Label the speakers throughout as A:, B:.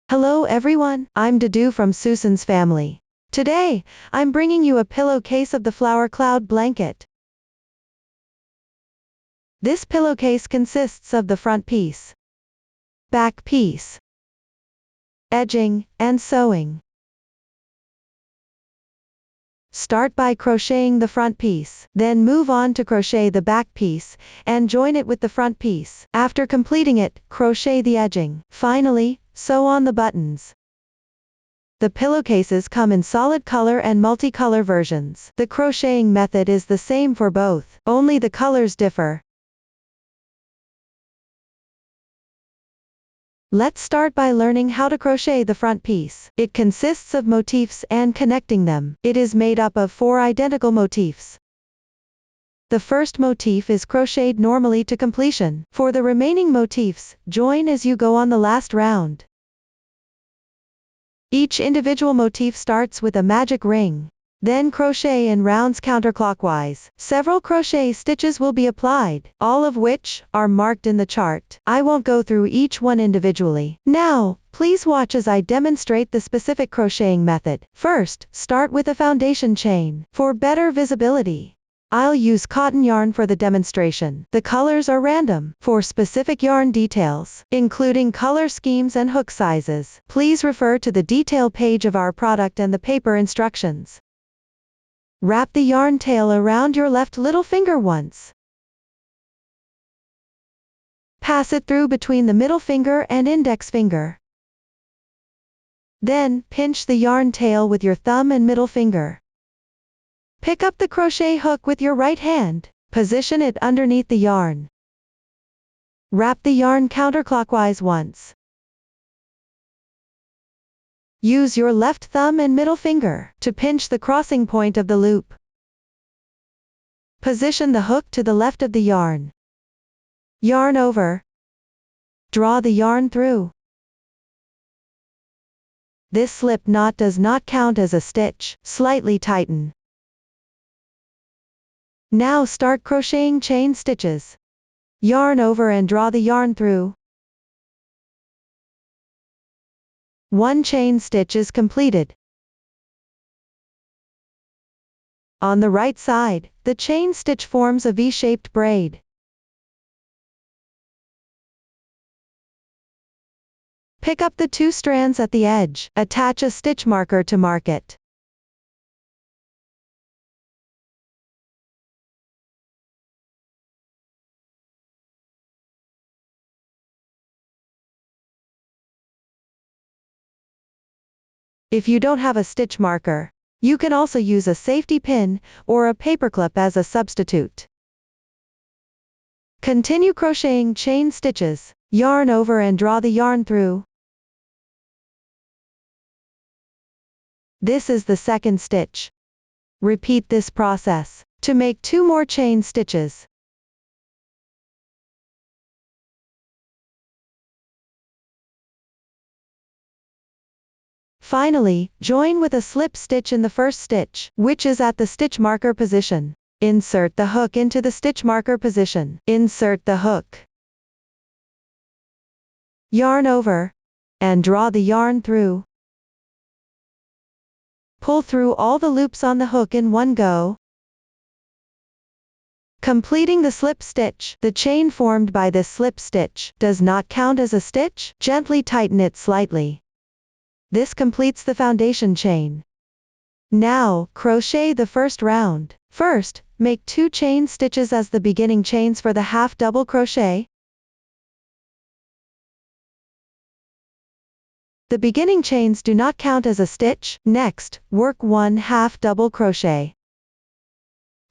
A: Hello everyone, I'm Dudu from Susan's family. Today, I'm bringing you a pillowcase of the flower cloud blanket. This pillowcase consists of the front piece, back piece, edging, and sewing. Start by crocheting the front piece, then move on to crochet the back piece, and join it with the front piece. After completing it, crochet the edging. Finally, sew on the buttons. The pillowcases come in solid color and multicolor versions. The crocheting method is the same for both, only the colors differ. Let's start by learning how to crochet the front piece. It consists of motifs and connecting them. It is made up of 4 identical motifs. The first motif is crocheted normally to completion. For the remaining motifs, join as you go on the last round. Each individual motif starts with a magic ring. Then crochet in rounds counterclockwise. Several crochet stitches will be applied, all of which are marked in the chart. I won't go through each one individually. Now, please watch as I demonstrate the specific crocheting method. First, start with a foundation chain. For better visibility, I'll use cotton yarn for the demonstration. The colors are random. For specific yarn details, including color schemes and hook sizes, please refer to the detail page of our product and the paper instructions. Wrap the yarn tail around your left little finger once. Pass it through between the middle finger and index finger. Then, pinch the yarn tail with your thumb and middle finger. Pick up the crochet hook with your right hand. Position it underneath the yarn. Wrap the yarn counterclockwise once. Use your left thumb and middle finger to pinch the crossing point of the loop. Position the hook to the left of the yarn. Yarn over. Draw the yarn through. This slip knot does not count as a stitch. Slightly tighten. Now start crocheting chain stitches. Yarn over and draw the yarn through. 1 chain stitch is completed. On the right side, the chain stitch forms a V-shaped braid. Pick up the 2 strands at the edge. Attach a stitch marker to mark it. If you don't have a stitch marker, you can also use a safety pin or a paperclip as a substitute. Continue crocheting chain stitches. Yarn over and draw the yarn through. This is the second stitch. Repeat this process to make 2 more chain stitches. Finally, join with a slip stitch in the first stitch, which is at the stitch marker position. Insert the hook into the stitch marker position. Insert the hook. Yarn over, and draw the yarn through. Pull through all the loops on the hook in one go. Completing the slip stitch. The chain formed by this slip stitch does not count as a stitch. Gently tighten it slightly. This completes the foundation chain. Now, crochet the first round. First, make 2 chain stitches as the beginning chains for the half double crochet. The beginning chains do not count as a stitch. Next, work 1 half double crochet.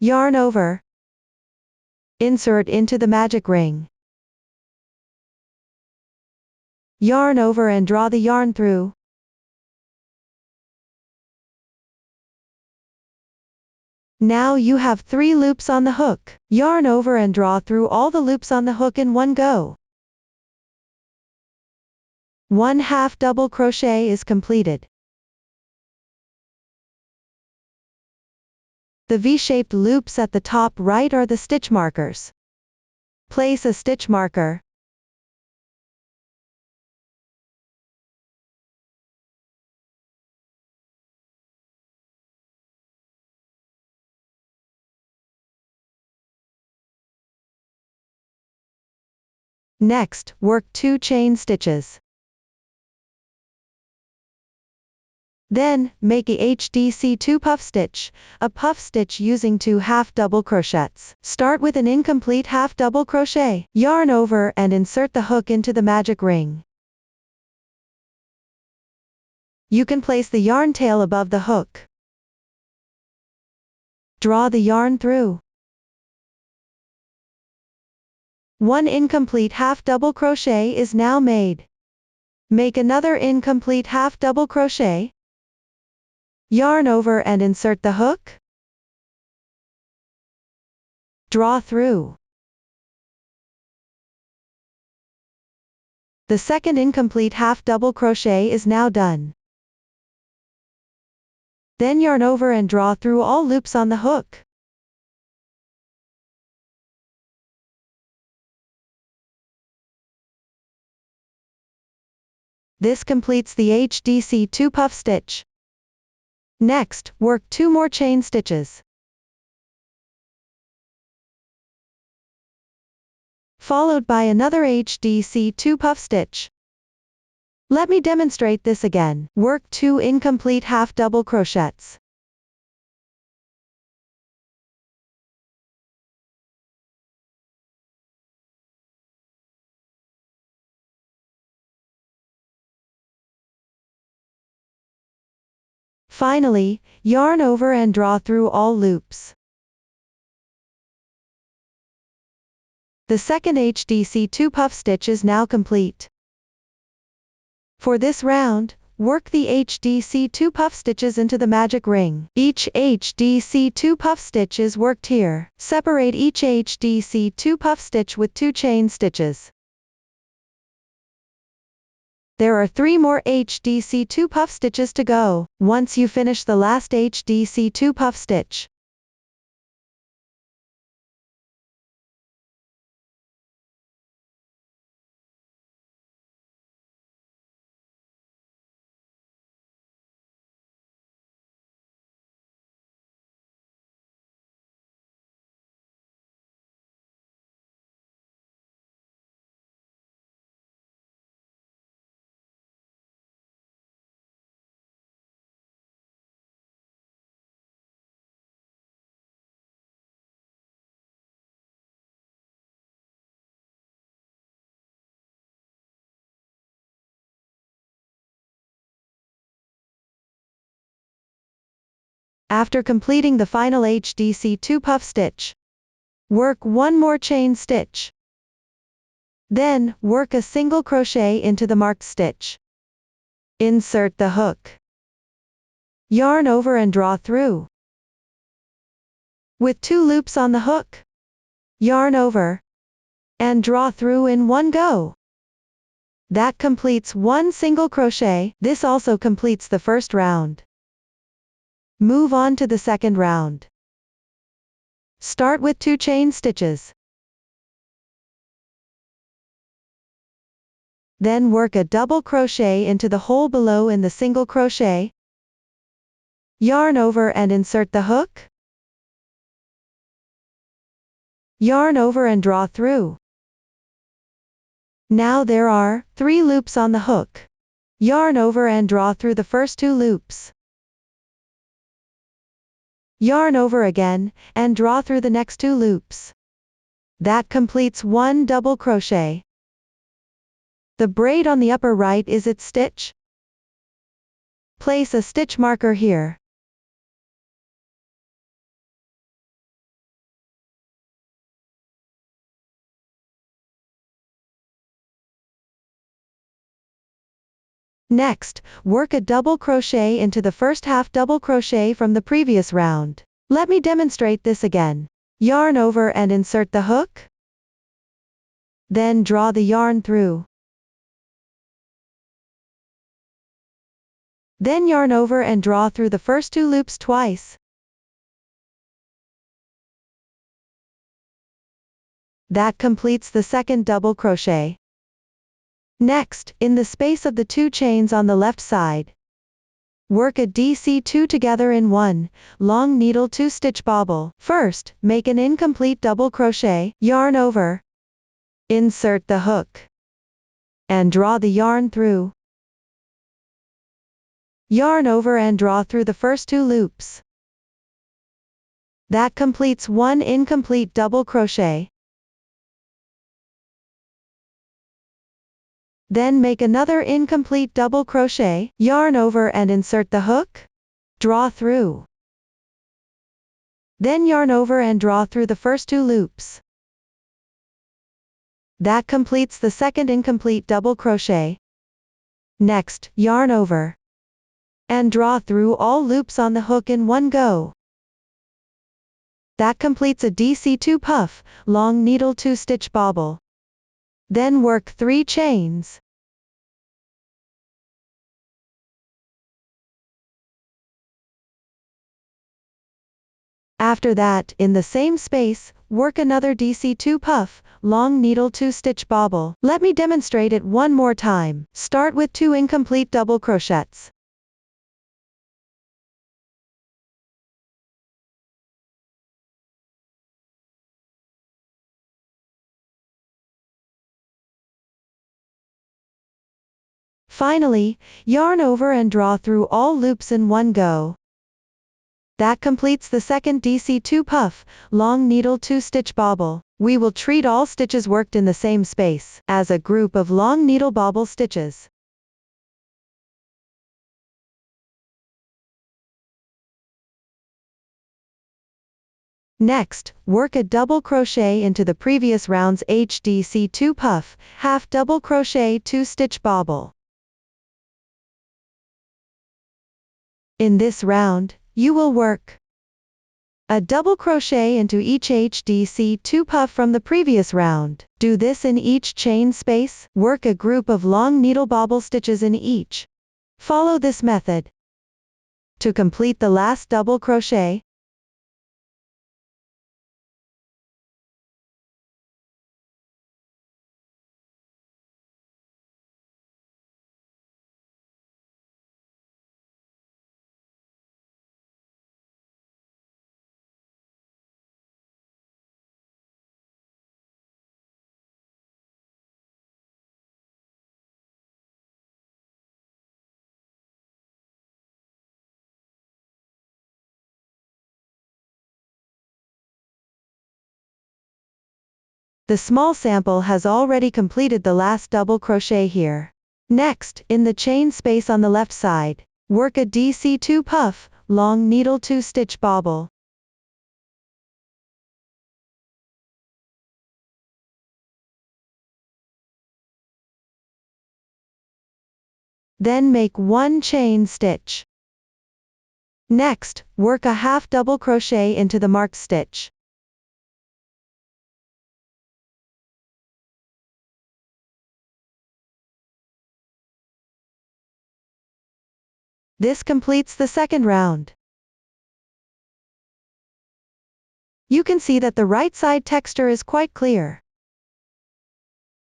A: Yarn over. Insert into the magic ring. Yarn over and draw the yarn through. Now you have 3 loops on the hook. Yarn over and draw through all the loops on the hook in one go. 1 half double crochet is completed. The V-shaped loops at the top right are the stitch markers. Place a stitch marker. Next, work 2 chain stitches. Then, make a HDC2 puff stitch, a puff stitch using 2 half double crochets. Start with an incomplete half double crochet, yarn over and insert the hook into the magic ring. You can place the yarn tail above the hook. Draw the yarn through. 1 incomplete half double crochet is now made. Make another incomplete half double crochet. Yarn over and insert the hook. Draw through. The second incomplete half double crochet is now done. Then yarn over and draw through all loops on the hook. This completes the HDC2 puff stitch. Next, work 2 more chain stitches. Followed by another HDC2 puff stitch. Let me demonstrate this again. Work 2 incomplete half double crochets. Finally, yarn over and draw through all loops. The second HDC2 puff stitch is now complete. For this round, work the HDC2 puff stitches into the magic ring. Each HDC2 puff stitch is worked here. Separate each HDC2 puff stitch with 2 chain stitches. There are 3 more HDC2 puff stitches to go, once you finish the last HDC2 puff stitch. After completing the final HDC2 puff stitch, work 1 more chain stitch. Then, work a single crochet into the marked stitch. Insert the hook. Yarn over and draw through. With 2 loops on the hook, yarn over and draw through in one go. That completes 1 single crochet. This also completes the first round. Move on to the second round. Start with 2 chain stitches. Then work a double crochet into the hole below in the single crochet. Yarn over and insert the hook. Yarn over and draw through. Now there are 3 loops on the hook. Yarn over and draw through the first 2 loops. Yarn over again, and draw through the next 2 loops. That completes 1 double crochet. The braid on the upper right is its stitch. Place a stitch marker here. Next, work a double crochet into the first half double crochet from the previous round. Let me demonstrate this again. Yarn over and insert the hook. Then draw the yarn through. Then yarn over and draw through the first 2 loops twice. That completes the second double crochet. Next, in the space of the 2 chains on the left side, work a DC2 together in 1 long needle 2 stitch bobble. First, make an incomplete double crochet, yarn over, Insert the hook. And draw the yarn through. Yarn over and draw through the first 2 loops. That completes 1 incomplete double crochet. Then make another incomplete double crochet, yarn over and insert the hook. Draw through. Then yarn over and draw through the first 2 loops. That completes the second incomplete double crochet. Next, yarn over. And draw through all loops on the hook in one go. That completes a DC2 puff, long needle 2-stitch bobble. Then work 3 chains. After that, in the same space, work another DC2 puff, long needle 2-stitch bobble. Let me demonstrate it one more time. Start with 2 incomplete double crochets. Finally, yarn over and draw through all loops in one go. That completes the second DC2 puff, long needle 2-stitch bobble. We will treat all stitches worked in the same space as a group of long needle bobble stitches. Next, work a double crochet into the previous round's HDC2 puff, half double crochet 2-stitch bobble. In this round, you will work a double crochet into each HDC2 puff from the previous round. Do this in each chain space. Work a group of long needle bobble stitches in each. Follow this method to complete the last double crochet. The small sample has already completed the last double crochet here. Next, in the chain space on the left side, work a DC2 puff, long needle 2-stitch bobble. Then make 1 chain stitch. Next, work a half double crochet into the marked stitch. This completes the second round. You can see that the right side texture is quite clear.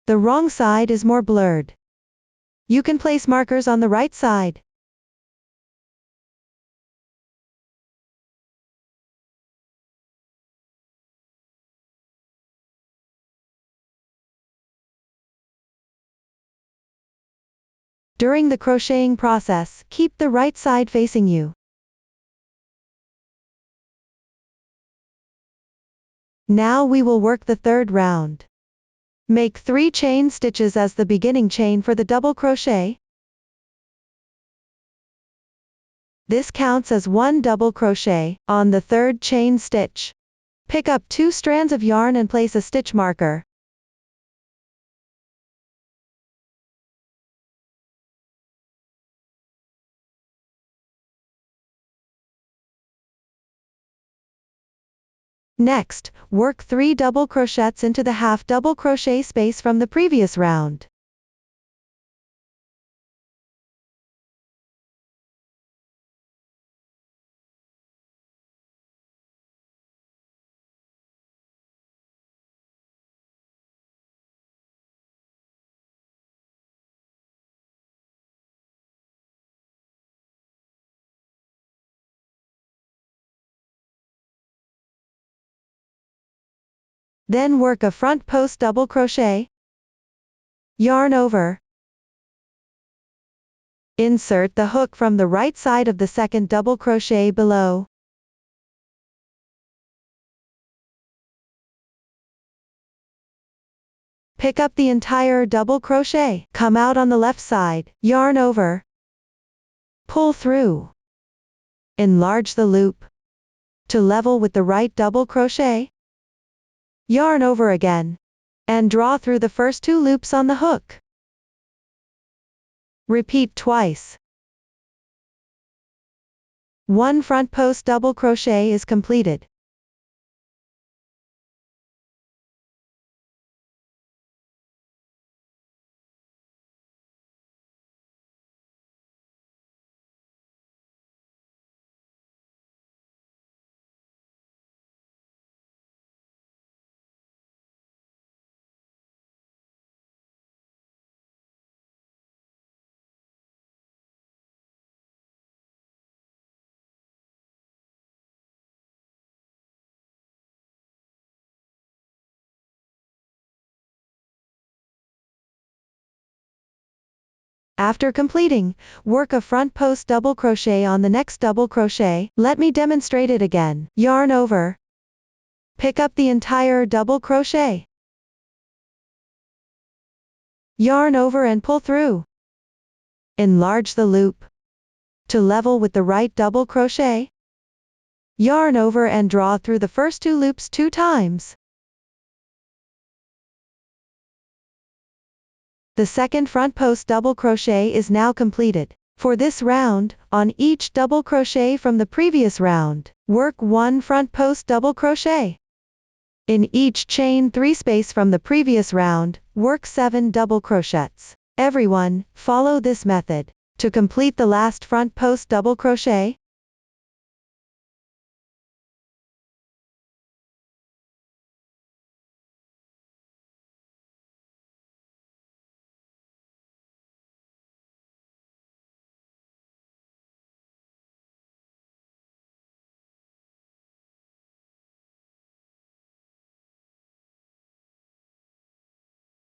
A: The wrong side is more blurred. You can place markers on the right side. During the crocheting process, keep the right side facing you. Now we will work the third round. Make 3 chain stitches as the beginning chain for the double crochet. This counts as 1 double crochet. On the third chain stitch, pick up 2 strands of yarn and place a stitch marker. Next, work 3 double crochets into the half double crochet space from the previous round. Then work a front post double crochet. yarn over. Insert the hook from the right side of the second double crochet below. Pick up the entire double crochet, come out on the left side, yarn over, pull through, enlarge the loop to level with the right double crochet, yarn over again, and draw through the first 2 loops on the hook. Repeat twice. 1 front post double crochet is completed. After completing, work a front post double crochet on the next double crochet. Let me demonstrate it again. Yarn over. Pick up the entire double crochet. Yarn over and pull through. Enlarge the loop to level with the right double crochet. Yarn over and draw through the first 2 loops 2 times. The second front post double crochet is now completed. For this round, on each double crochet from the previous round, work 1 front post double crochet. In each chain 3 space from the previous round, work 7 double crochets. Everyone, follow this method. To complete the last front post double crochet,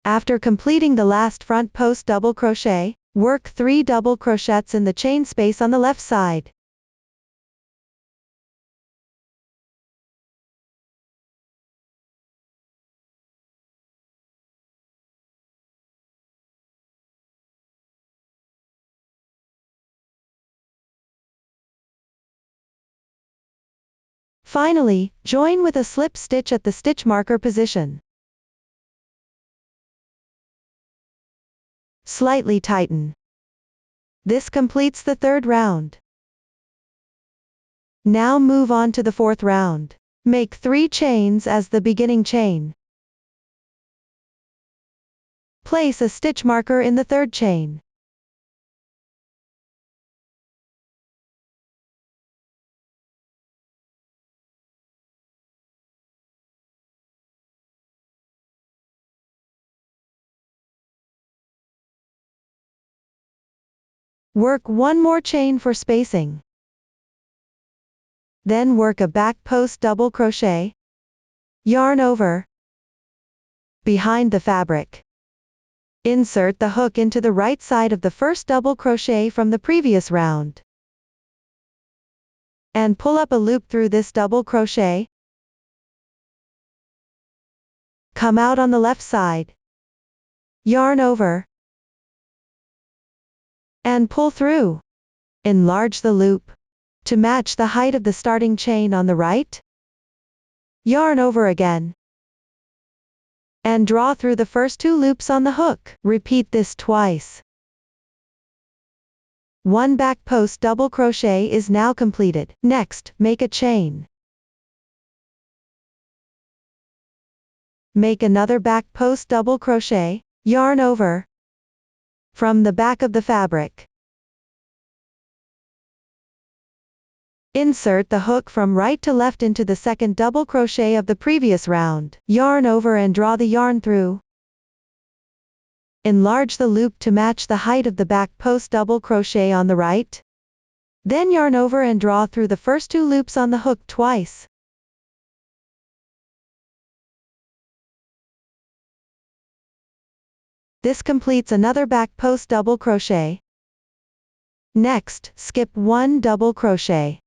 A: after completing the last front post double crochet, work 3 double crochets in the chain space on the left side. Finally, join with a slip stitch at the stitch marker position. Slightly tighten. This completes the 3rd round. Now move on to the 4th round. Make 3 chains as the beginning chain. Place a stitch marker in the 3rd chain. Work 1 more chain for spacing. Then work a back post double crochet. Yarn over. Behind the fabric. Insert the hook into the right side of the first double crochet from the previous round. And pull up a loop through this double crochet. Come out on the left side. Yarn over. And pull through. Enlarge the loop to match the height of the starting chain on the right. Yarn over again. And draw through the first 2 loops on the hook. Repeat this twice. 1 back post double crochet is now completed. Next, make a chain. Make another back post double crochet, yarn over from the back of the fabric. Insert the hook from right to left into the second double crochet of the previous round. Yarn over and draw the yarn through. Enlarge the loop to match the height of the back post double crochet on the right. Then yarn over and draw through the first 2 loops on the hook twice. This completes another back post double crochet. Next, skip 1 double crochet.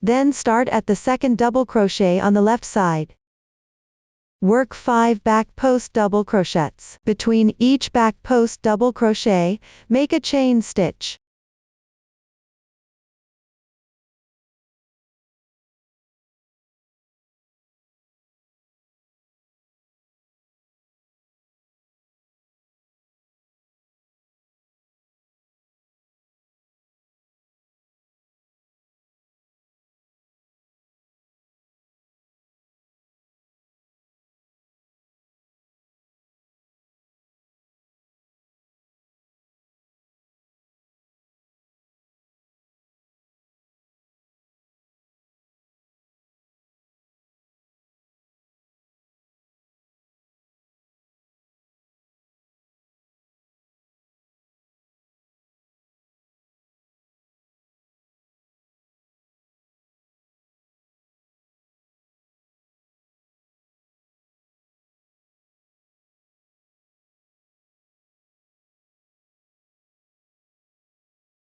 A: Then start at the second double crochet on the left side. Work 5 back post double crochets. Between each back post double crochet, make a chain stitch.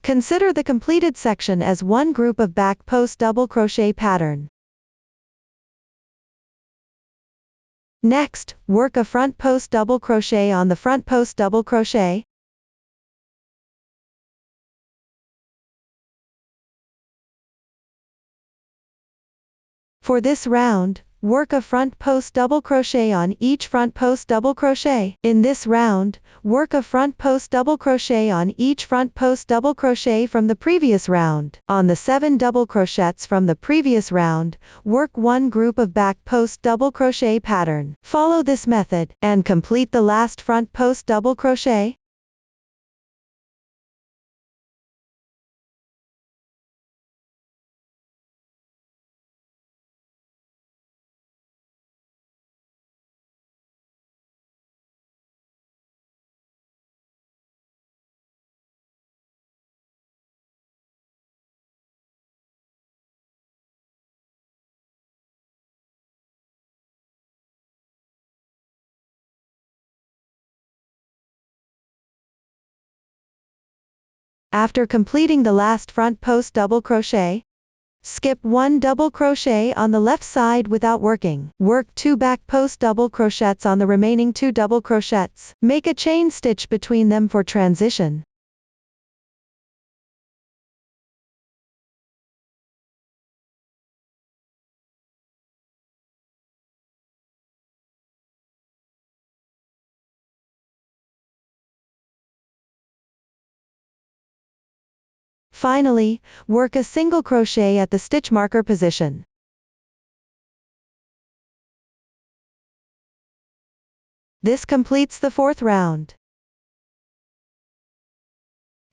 A: Consider the completed section as one group of back post double crochet pattern. Next, work a front post double crochet on the front post double crochet. For this round, work a front post double crochet on each front post double crochet. In this round, work a front post double crochet on each front post double crochet from the previous round. On the 7 double crochets from the previous round, work one group of back post double crochet pattern. Follow this method, and complete the last front post double crochet. After completing the last front post double crochet, skip 1 double crochet on the left side without working. Work 2 back post double crochets on the remaining 2 double crochets. Make a chain stitch between them for transition. Finally, work a single crochet at the stitch marker position. This completes the 4th round.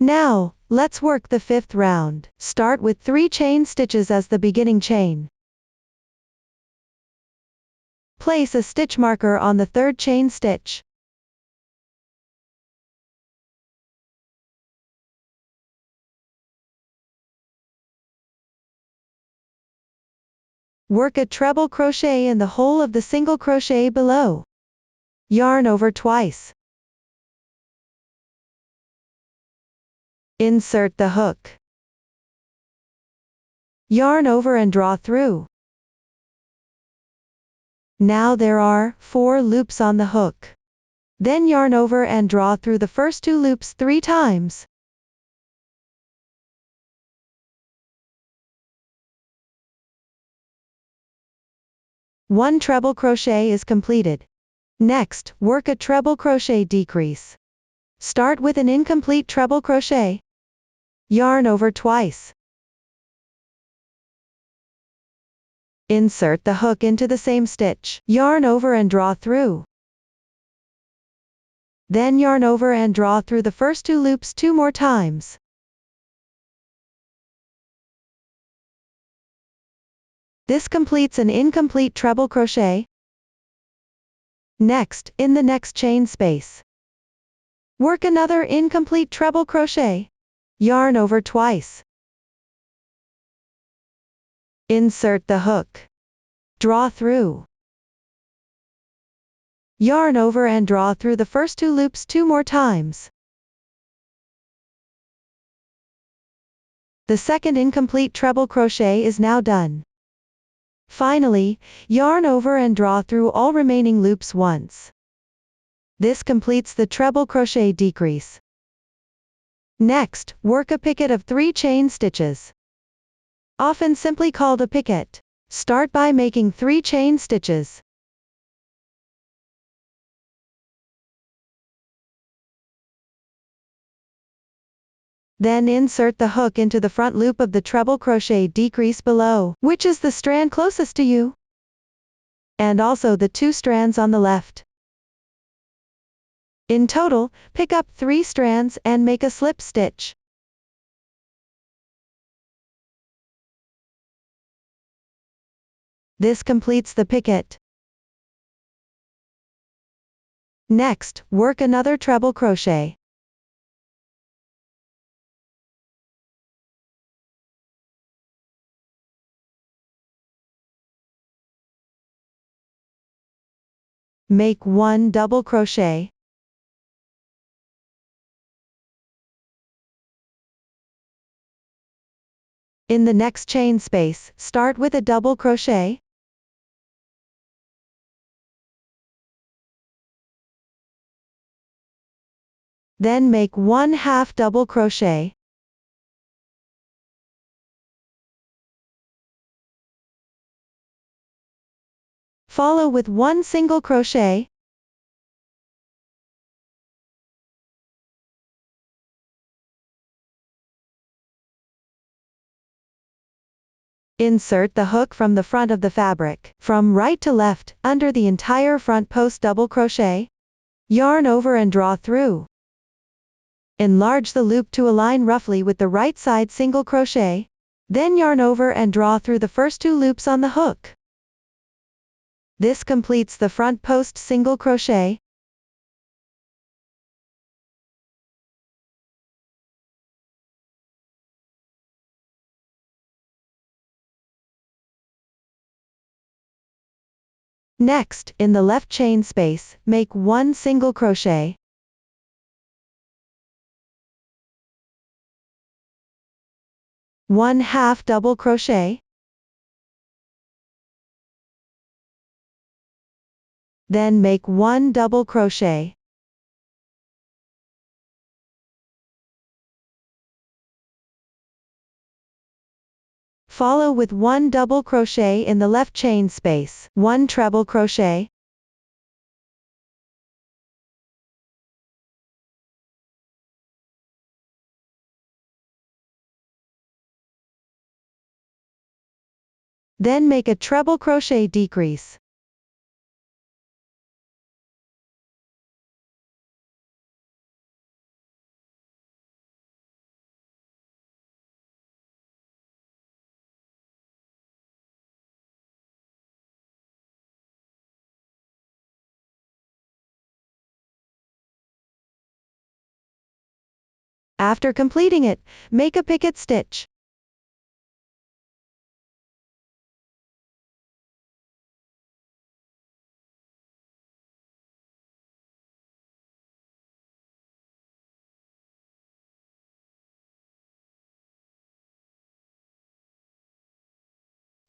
A: Now, let's work the 5th round. Start with 3 chain stitches as the beginning chain. Place a stitch marker on the 3rd chain stitch. Work a treble crochet in the hole of the single crochet below. Yarn over twice. Insert the hook. Yarn over and draw through. Now there are 4 loops on the hook. Then yarn over and draw through the first 2 loops 3 times. One treble crochet is completed. Next, work a treble crochet decrease. Start with an incomplete treble crochet. Yarn over twice. Insert the hook into the same stitch. Yarn over and draw through. Then yarn over and draw through the first 2 loops 2 more times. This completes an incomplete treble crochet. Next, in the next chain space, Work another incomplete treble crochet. Yarn over twice. Insert the hook. Draw through. Yarn over and draw through the first 2 loops 2 more times. The second incomplete treble crochet is now done. Finally, yarn over and draw through all remaining loops once. This completes the treble crochet decrease. Next, work a picket of 3 chain stitches. Often simply called a picket. Start by making 3 chain stitches. Then insert the hook into the front loop of the treble crochet decrease below, which is the strand closest to you, and also the 2 strands on the left. In total, pick up 3 strands and make a slip stitch. This completes the picket. Next, work another treble crochet. Make 1 double crochet. In the next chain space, start with a double crochet. Then make 1 half double crochet. Follow with 1 single crochet. Insert the hook from the front of the fabric, from right to left, under the entire front post double crochet. Yarn over and draw through. Enlarge the loop to align roughly with the right side single crochet. Then yarn over and draw through the first 2 loops on the hook. This completes the front post single crochet. Next, in the left chain space, make 1 single crochet. One half double crochet. Then make 1 double crochet. Follow with 1 double crochet in the left chain space, 1 treble crochet. Then make a treble crochet decrease. After completing it, make a picket stitch.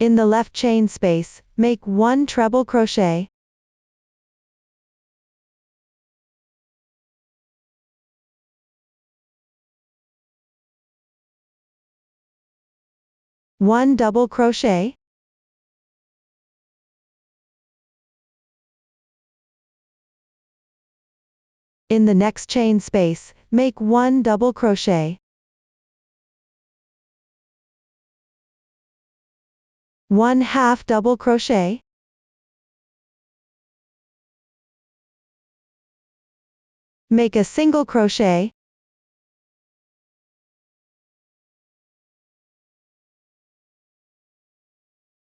A: In the left chain space, make 1 treble crochet. One double crochet. In the next chain space, make 1 double crochet. 1 half double crochet. Make a single crochet.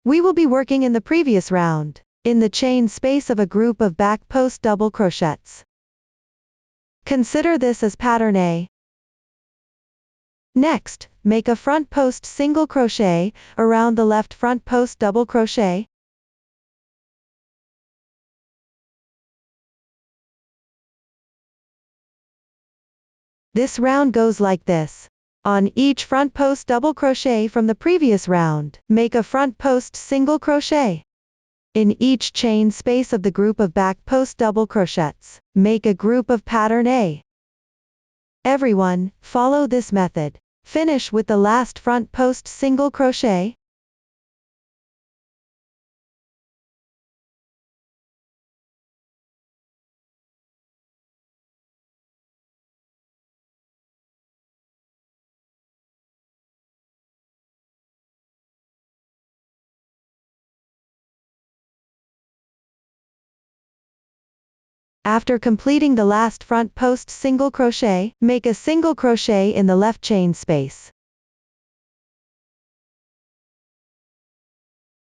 A: We will be working in the previous round, in the chain space of a group of back post double crochets. Consider this as pattern A. Next, make a front post single crochet around the left front post double crochet. This round goes like this. On each front post double crochet from the previous round, make a front post single crochet. In each chain space of the group of back post double crochets, make a group of pattern A. Everyone, follow this method. Finish with the last front post single crochet. After completing the last front post single crochet, make a single crochet in the left chain space.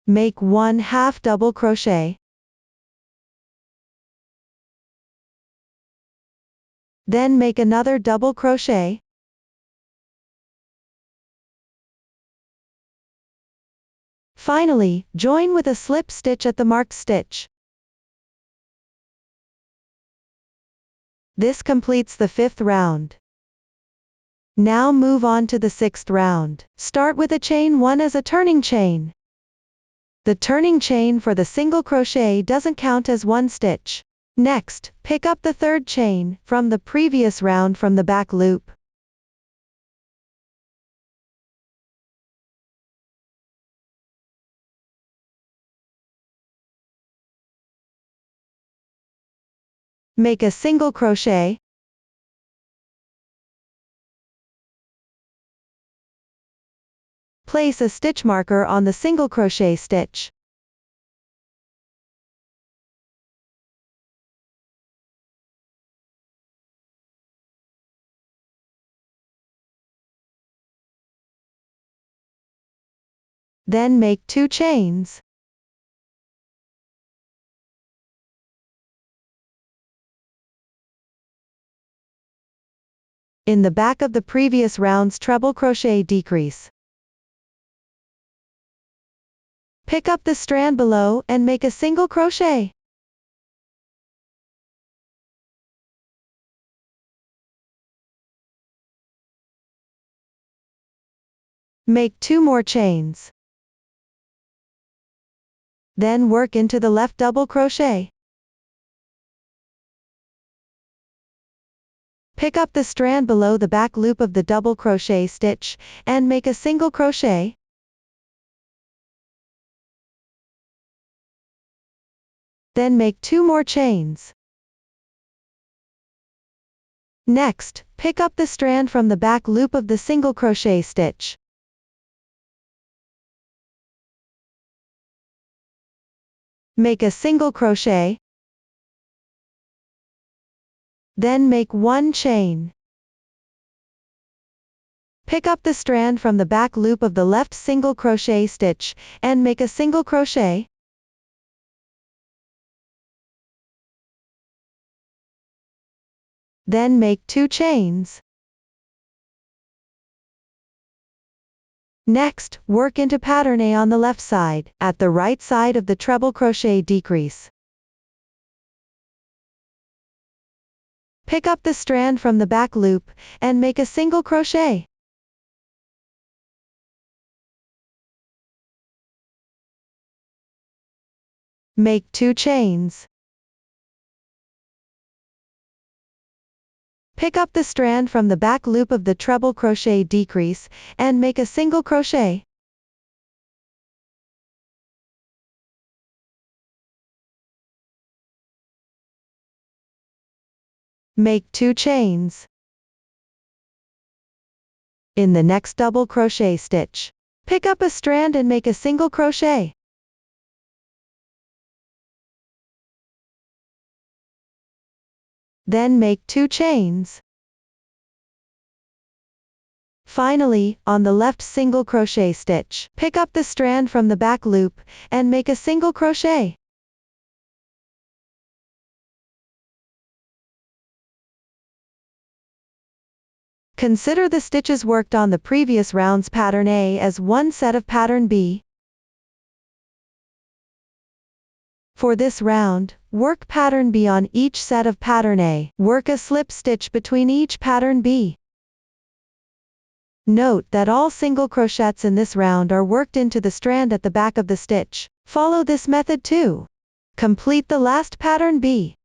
A: Make 1/2 double crochet. Then make another double crochet. Finally, join with a slip stitch at the marked stitch. This completes the 5th round. Now move on to the 6th round. Start with a chain 1 as a turning chain. The turning chain for the single crochet doesn't count as one stitch. Next, pick up the 3rd chain from the previous round from the back loop. Make a single crochet. Place a stitch marker on the single crochet stitch. Then make 2 chains. In the back of the previous round's treble crochet decrease. Pick up the strand below and make a single crochet. Make 2 more chains. Then work into the left double crochet. Pick up the strand below the back loop of the double crochet stitch, and make a single crochet. Then make 2 more chains. Next, pick up the strand from the back loop of the single crochet stitch. Make a single crochet. Then make 1 chain. Pick up the strand from the back loop of the left single crochet stitch, and make a single crochet. Then make 2 chains. Next, work into pattern A on the left side, at the right side of the treble crochet decrease. Pick up the strand from the back loop, and make a single crochet. Make 2 chains. Pick up the strand from the back loop of the treble crochet decrease, and make a single crochet. Make 2 chains. In the next double crochet stitch, pick up a strand and make a single crochet. Then make 2 chains. Finally, on the left single crochet stitch, pick up the strand from the back loop, and make a single crochet. Consider the stitches worked on the previous round's pattern A as one set of pattern B. For this round, work pattern B on each set of pattern A. Work a slip stitch between each pattern B. Note that all single crochets in this round are worked into the strand at the back of the stitch. Follow this method too. Complete the last pattern B.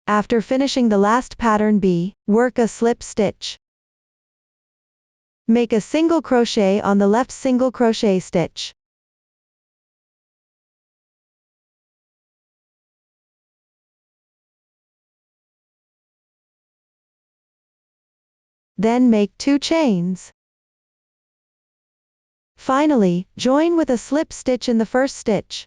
A: After finishing the last pattern B, work a slip stitch. Make a single crochet on the left single crochet stitch. Then make 2 chains. Finally, join with a slip stitch in the first stitch.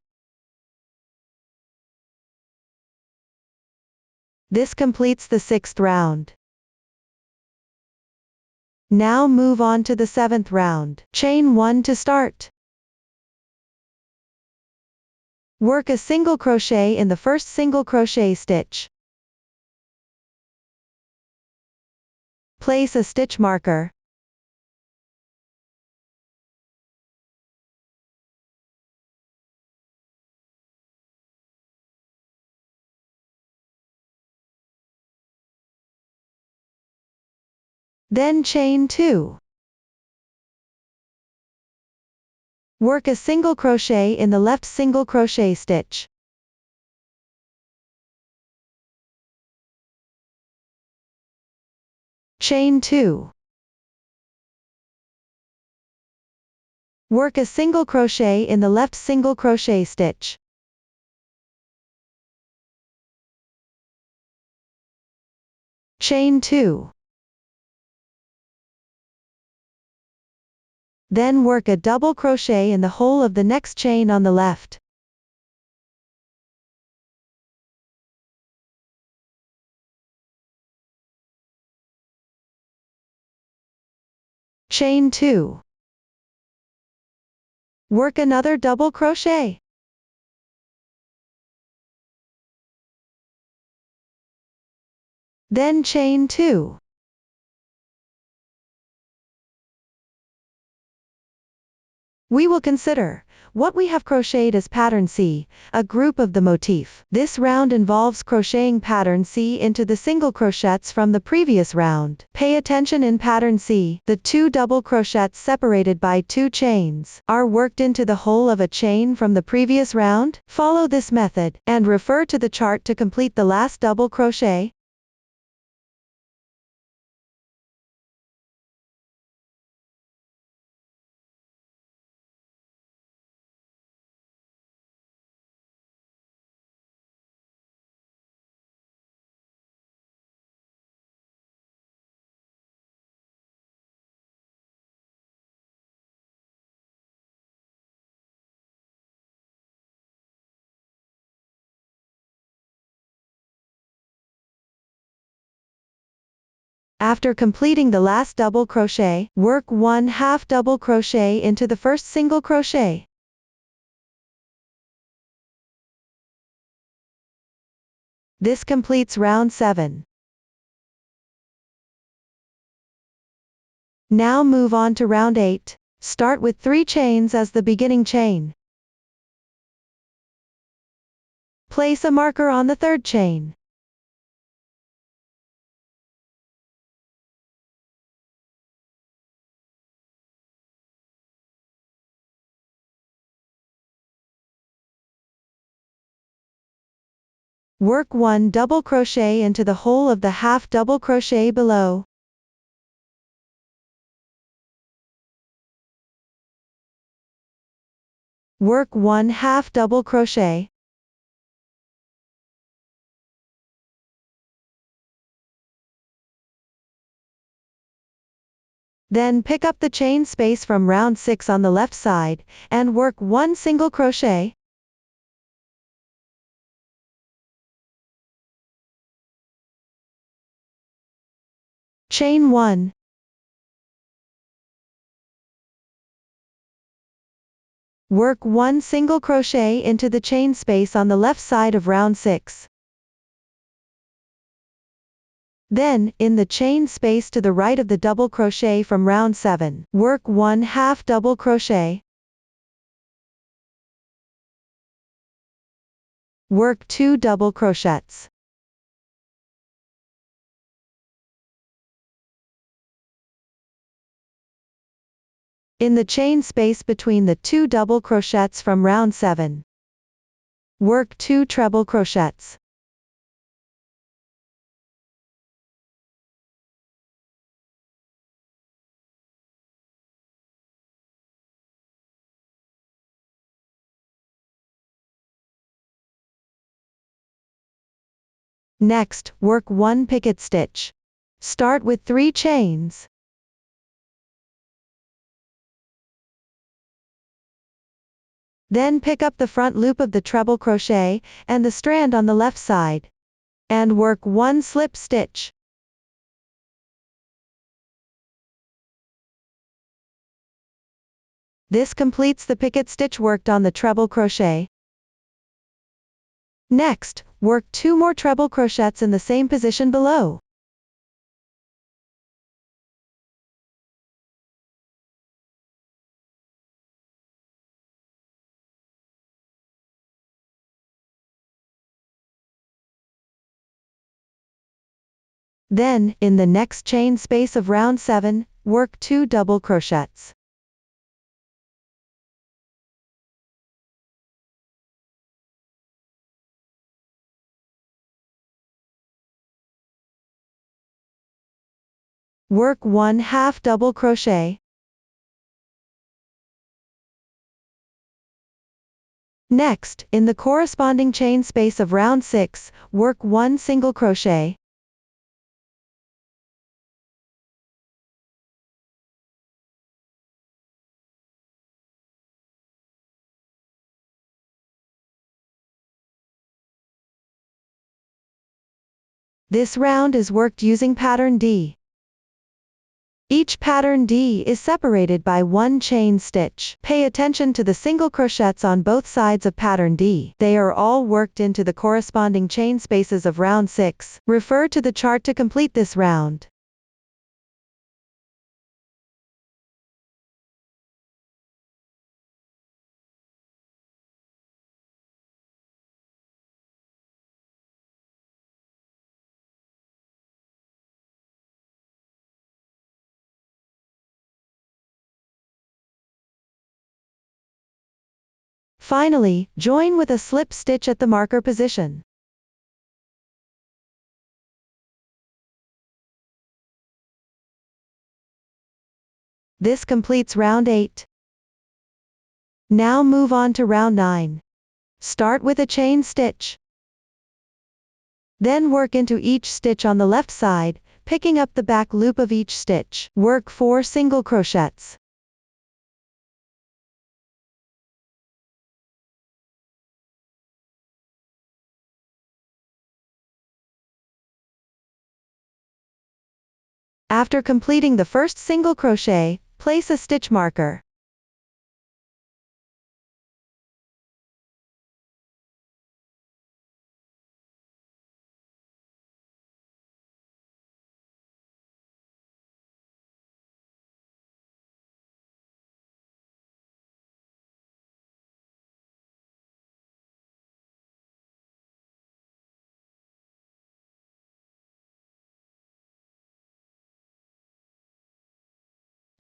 A: This completes the 6th round. Now move on to the 7th round. Chain 1 to start. Work a single crochet in the first single crochet stitch. Place a stitch marker. Then chain 2. Work a single crochet in the left single crochet stitch. Chain 2. Work a single crochet in the left single crochet stitch. Chain 2. Then work a double crochet in the hole of the next chain on the left. Chain 2. Work another double crochet. Then chain 2. We will consider what we have crocheted as pattern C, a group of the motif. This round involves crocheting pattern C into the single crochets from the previous round. Pay attention, in pattern C, the 2 double crochets separated by 2 chains are worked into the hole of a chain from the previous round. Follow this method, and refer to the chart to complete the last double crochet. After completing the last double crochet, work 1/2 double crochet into the first single crochet. This completes round 7. Now move on to round 8. Start with 3 chains as the beginning chain. Place a marker on the 3rd chain. Work 1 double crochet into the hole of the half double crochet below. Work 1/2 double crochet. Then pick up the chain space from round 6 on the left side, and work 1 single crochet. Chain 1. Work 1 single crochet into the chain space on the left side of round 6. Then, in the chain space to the right of the double crochet from round 7, work 1 half double crochet. Work 2 double crochets. In the chain space between the 2 double crochets from round 7, work 2 treble crochets. Next, work 1 picket stitch. Start with 3 chains. Then pick up the front loop of the treble crochet, and the strand on the left side, and work 1 slip stitch. This completes the picket stitch worked on the treble crochet. Next, work 2 more treble crochets in the same position below. Then, in the next chain space of round 7, work 2 double crochets. Work 1 half double crochet. Next, in the corresponding chain space of round 6, work 1 single crochet. This round is worked using pattern D. Each pattern D is separated by 1 chain stitch. Pay attention to the single crochets on both sides of pattern D. They are all worked into the corresponding chain spaces of round 6. Refer to the chart to complete this round. Finally, join with a slip stitch at the marker position. This completes round 8. Now move on to round 9. Start with a chain stitch. Then work into each stitch on the left side, picking up the back loop of each stitch. Work 4 single crochets. After completing the first single crochet, place a stitch marker.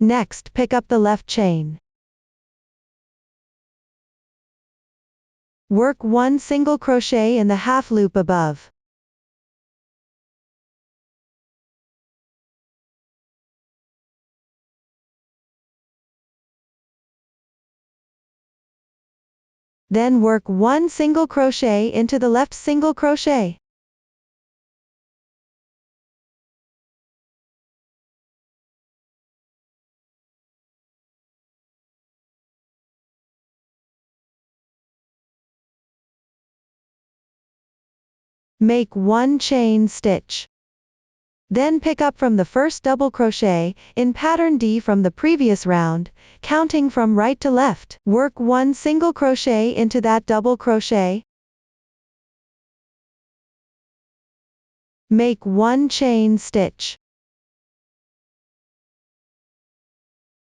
A: Next, pick up the left chain. Work 1 single crochet in the half loop above. Then work 1 single crochet into the left single crochet. Make 1 chain stitch. Then pick up from the first double crochet in pattern D from the previous round, counting from right to left. Work 1 single crochet into that double crochet. Make 1 chain stitch.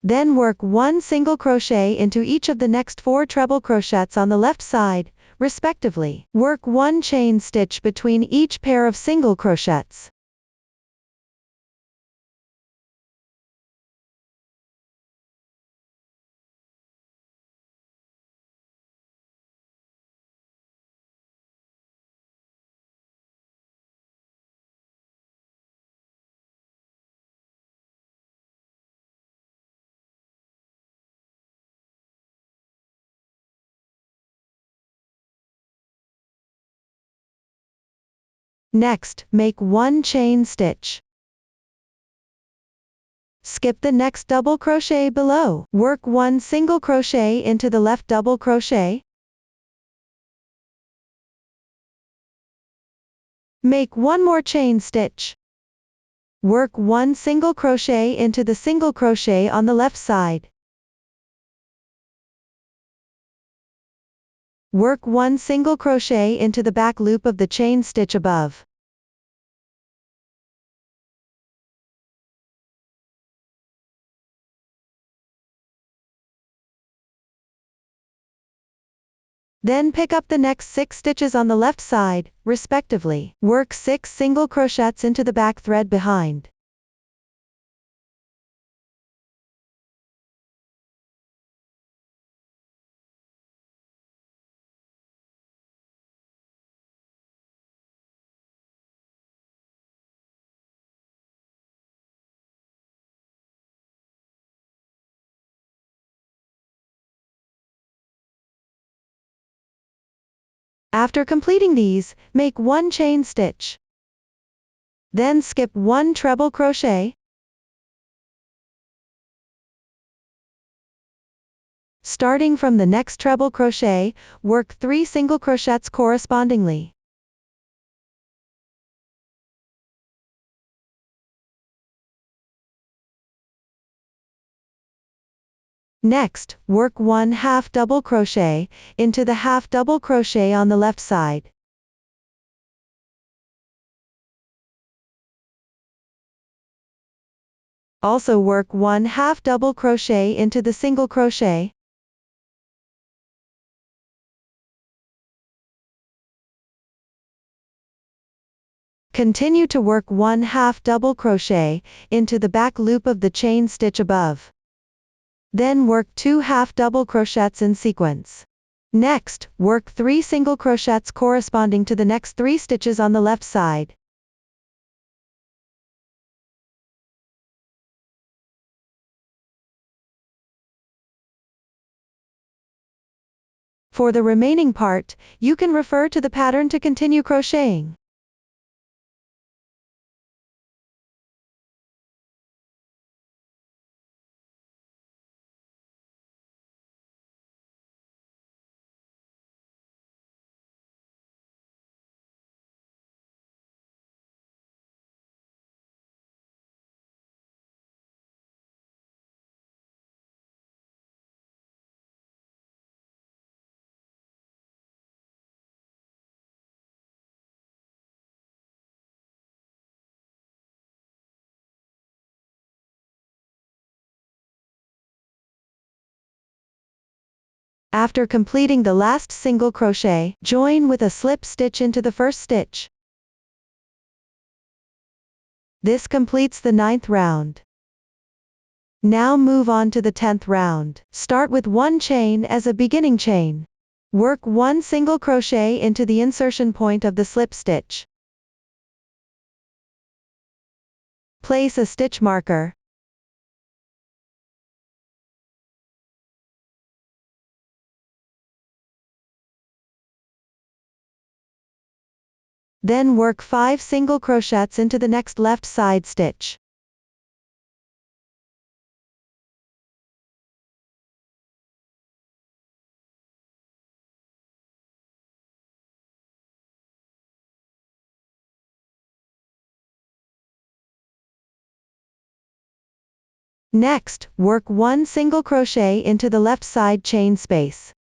A: Then work 1 single crochet into each of the next 4 treble crochets on the left side, respectively. Work 1 chain stitch between each pair of single crochets. Next, make 1 chain stitch. Skip the next double crochet below. Work 1 single crochet into the left double crochet. Make 1 more chain stitch. Work 1 single crochet into the single crochet on the left side. Work 1 single crochet into the back loop of the chain stitch above. Then pick up the next 6 stitches on the left side, respectively. Work 6 single crochets into the back thread behind. After completing these, make 1 chain stitch. Then skip 1 treble crochet. Starting from the next treble crochet, work 3 single crochets correspondingly. Next, work 1 half double crochet into the half double crochet on the left side. Also work 1 half double crochet into the single crochet. Continue to work 1 half double crochet into the back loop of the chain stitch above. Then work 2 half double crochets in sequence. Next, work 3 single crochets corresponding to the next 3 stitches on the left side. For the remaining part, you can refer to the pattern to continue crocheting. After completing the last single crochet, join with a slip stitch into the first stitch. This completes the 9th round. Now move on to the 10th round. Start with 1 chain as a beginning chain. Work 1 single crochet into the insertion point of the slip stitch. Place a stitch marker. Then work 5 single crochets into the next left side stitch. Next, work 1 single crochet into the left side chain space.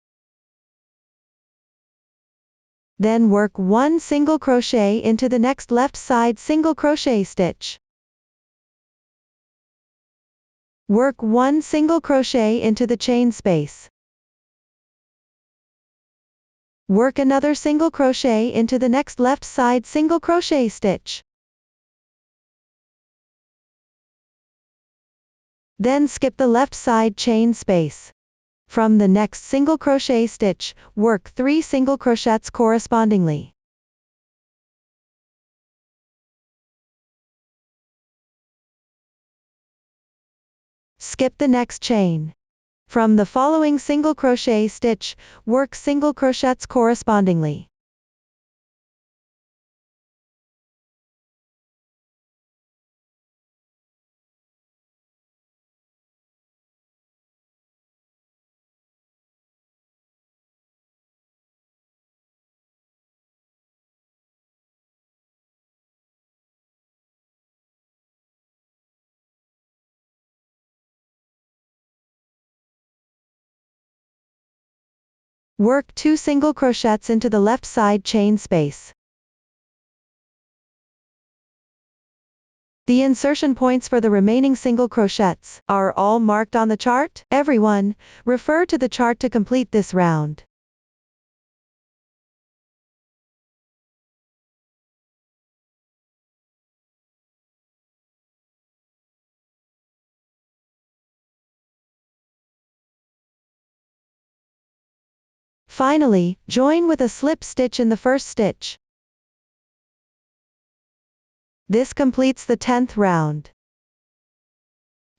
A: Then work 1 single crochet into the next left side single crochet stitch. Work 1 single crochet into the chain space. Work another single crochet into the next left side single crochet stitch. Then skip the left side chain space. From the next single crochet stitch, work 3 single crochets correspondingly. Skip the next chain. From the following single crochet stitch, work single crochets correspondingly. Work 2 single crochets into the left side chain space. The insertion points for the remaining single crochets are all marked on the chart. Everyone, refer to the chart to complete this round. Finally, join with a slip stitch in the first stitch. This completes the 10th round.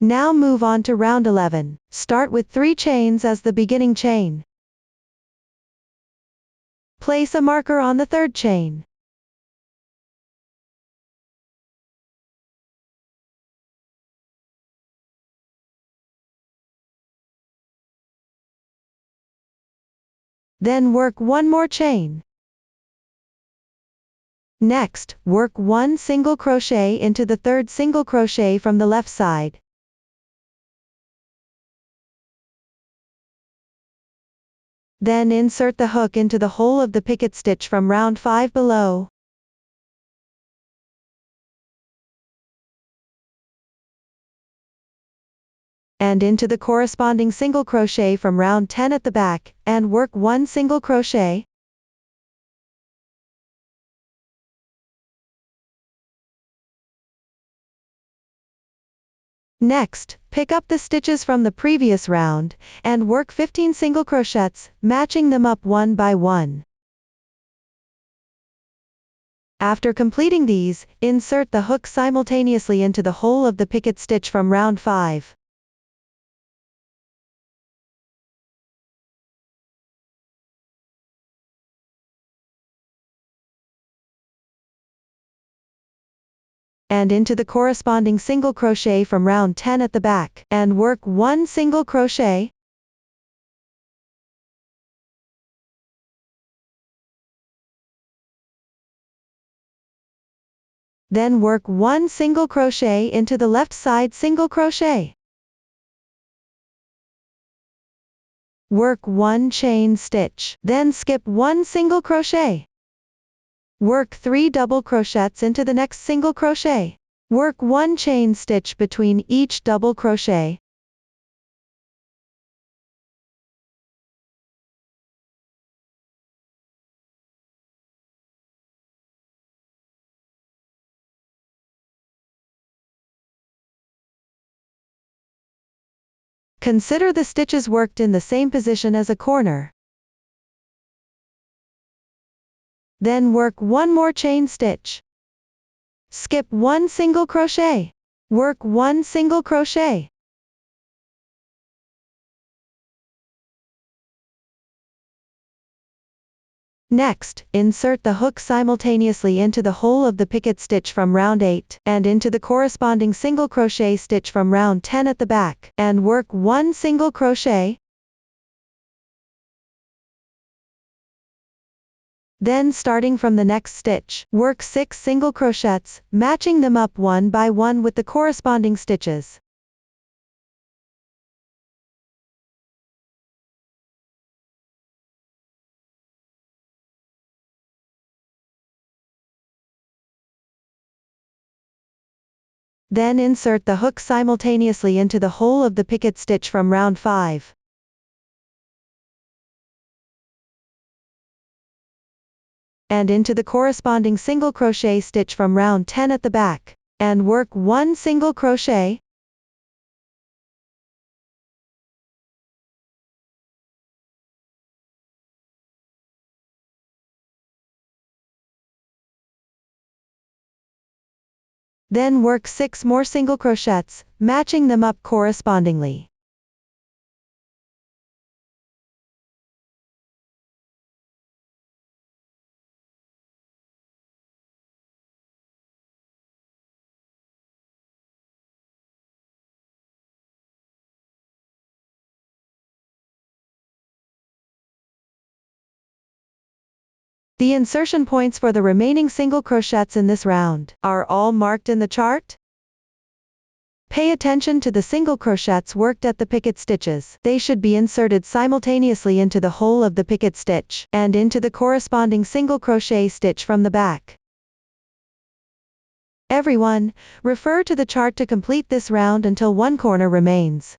A: Now move on to round 11. Start with 3 chains as the beginning chain. Place a marker on the 3rd chain. Then work 1 more chain. Next, work 1 single crochet into the 3rd single crochet from the left side. Then insert the hook into the hole of the picket stitch from round 5 below. And into the corresponding single crochet from round 10 at the back, and work 1 single crochet. Next, pick up the stitches from the previous round, and work 15 single crochets, matching them up one by one. After completing these, insert the hook simultaneously into the hole of the picket stitch from round 5. And into the corresponding single crochet from round 10 at the back, and work 1 single crochet. Then work 1 single crochet into the left side single crochet. Work 1 chain stitch, then skip 1 single crochet. Work 3 double crochets into the next single crochet. Work 1 chain stitch between each double crochet. Consider the stitches worked in the same position as a corner. Then work 1 more chain stitch. Skip 1 single crochet. Work 1 single crochet. Next, insert the hook simultaneously into the hole of the picket stitch from round 8, and into the corresponding single crochet stitch from round 10 at the back, and work 1 single crochet. Then starting from the next stitch, work 6 single crochets, matching them up one by one with the corresponding stitches. Then insert the hook simultaneously into the hole of the picket stitch from round 5. And into the corresponding single crochet stitch from round 10 at the back. And work 1 single crochet. Then work 6 more single crochets, matching them up correspondingly. The insertion points for the remaining single crochets in this round are all marked in the chart. Pay attention to the single crochets worked at the picket stitches. They should be inserted simultaneously into the hole of the picket stitch, and into the corresponding single crochet stitch from the back. Everyone, refer to the chart to complete this round until one corner remains.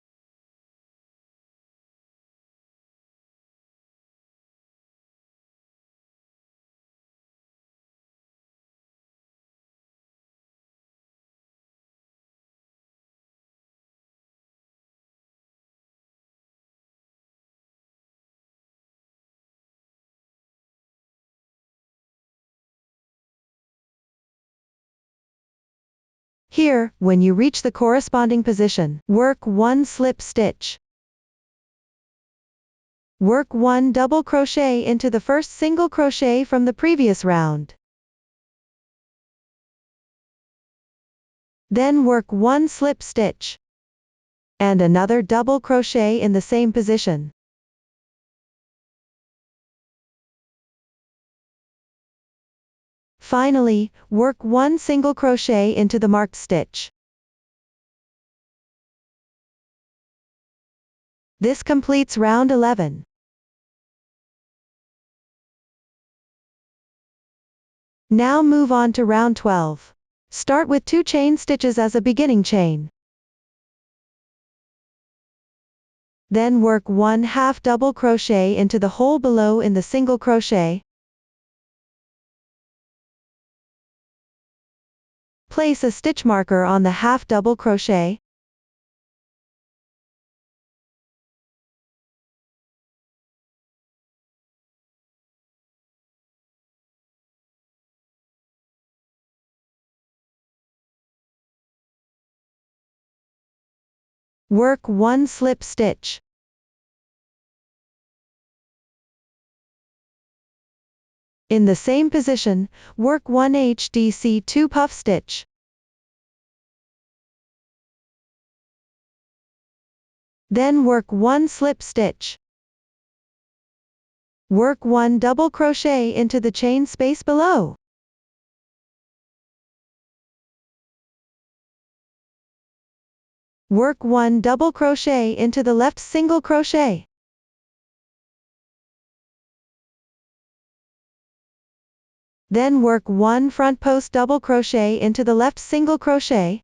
A: Here, when you reach the corresponding position, work 1 slip stitch. Work 1 double crochet into the first single crochet from the previous round. Then work 1 slip stitch. And another double crochet in the same position. Finally, work 1 single crochet into the marked stitch. This completes round 11. Now move on to round 12. Start with 2 chain stitches as a beginning chain. Then work 1/2 double crochet into the hole below in the single crochet. Place a stitch marker on the 1/2 double crochet. Work 1 slip stitch. In the same position, work 1 HDC 2 puff stitch. Then work 1 slip stitch. Work 1 double crochet into the chain space below. Work 1 double crochet into the left single crochet. Then work 1 front post double crochet into the left single crochet.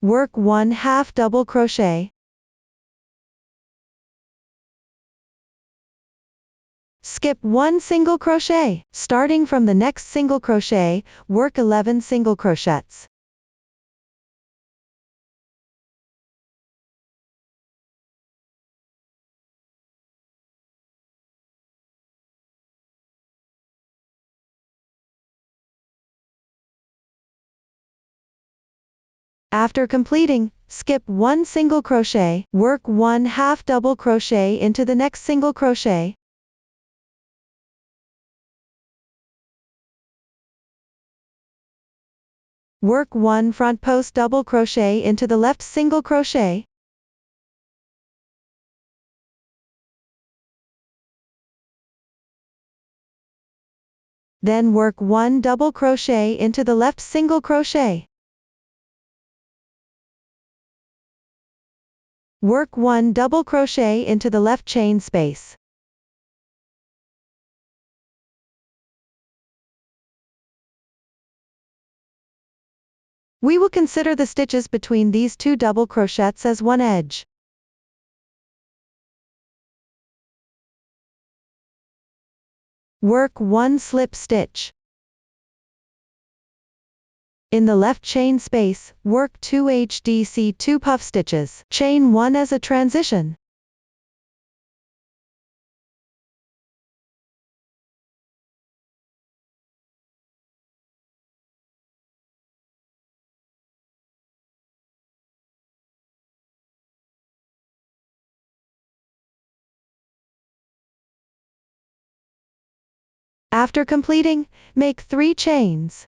A: Work 1/2 double crochet. Skip 1 single crochet. Starting from the next single crochet, work 11 single crochets. After completing, skip 1 single crochet, work 1/2 double crochet into the next single crochet. Work 1 front post double crochet into the left single crochet. Then work 1 double crochet into the left single crochet. Work 1 double crochet into the left chain space. We will consider the stitches between these 2 double crochets as one edge. Work 1 slip stitch. In the left chain space, work 2 HDC 2 puff stitches. Chain 1 as a transition. After completing, make 3 chains.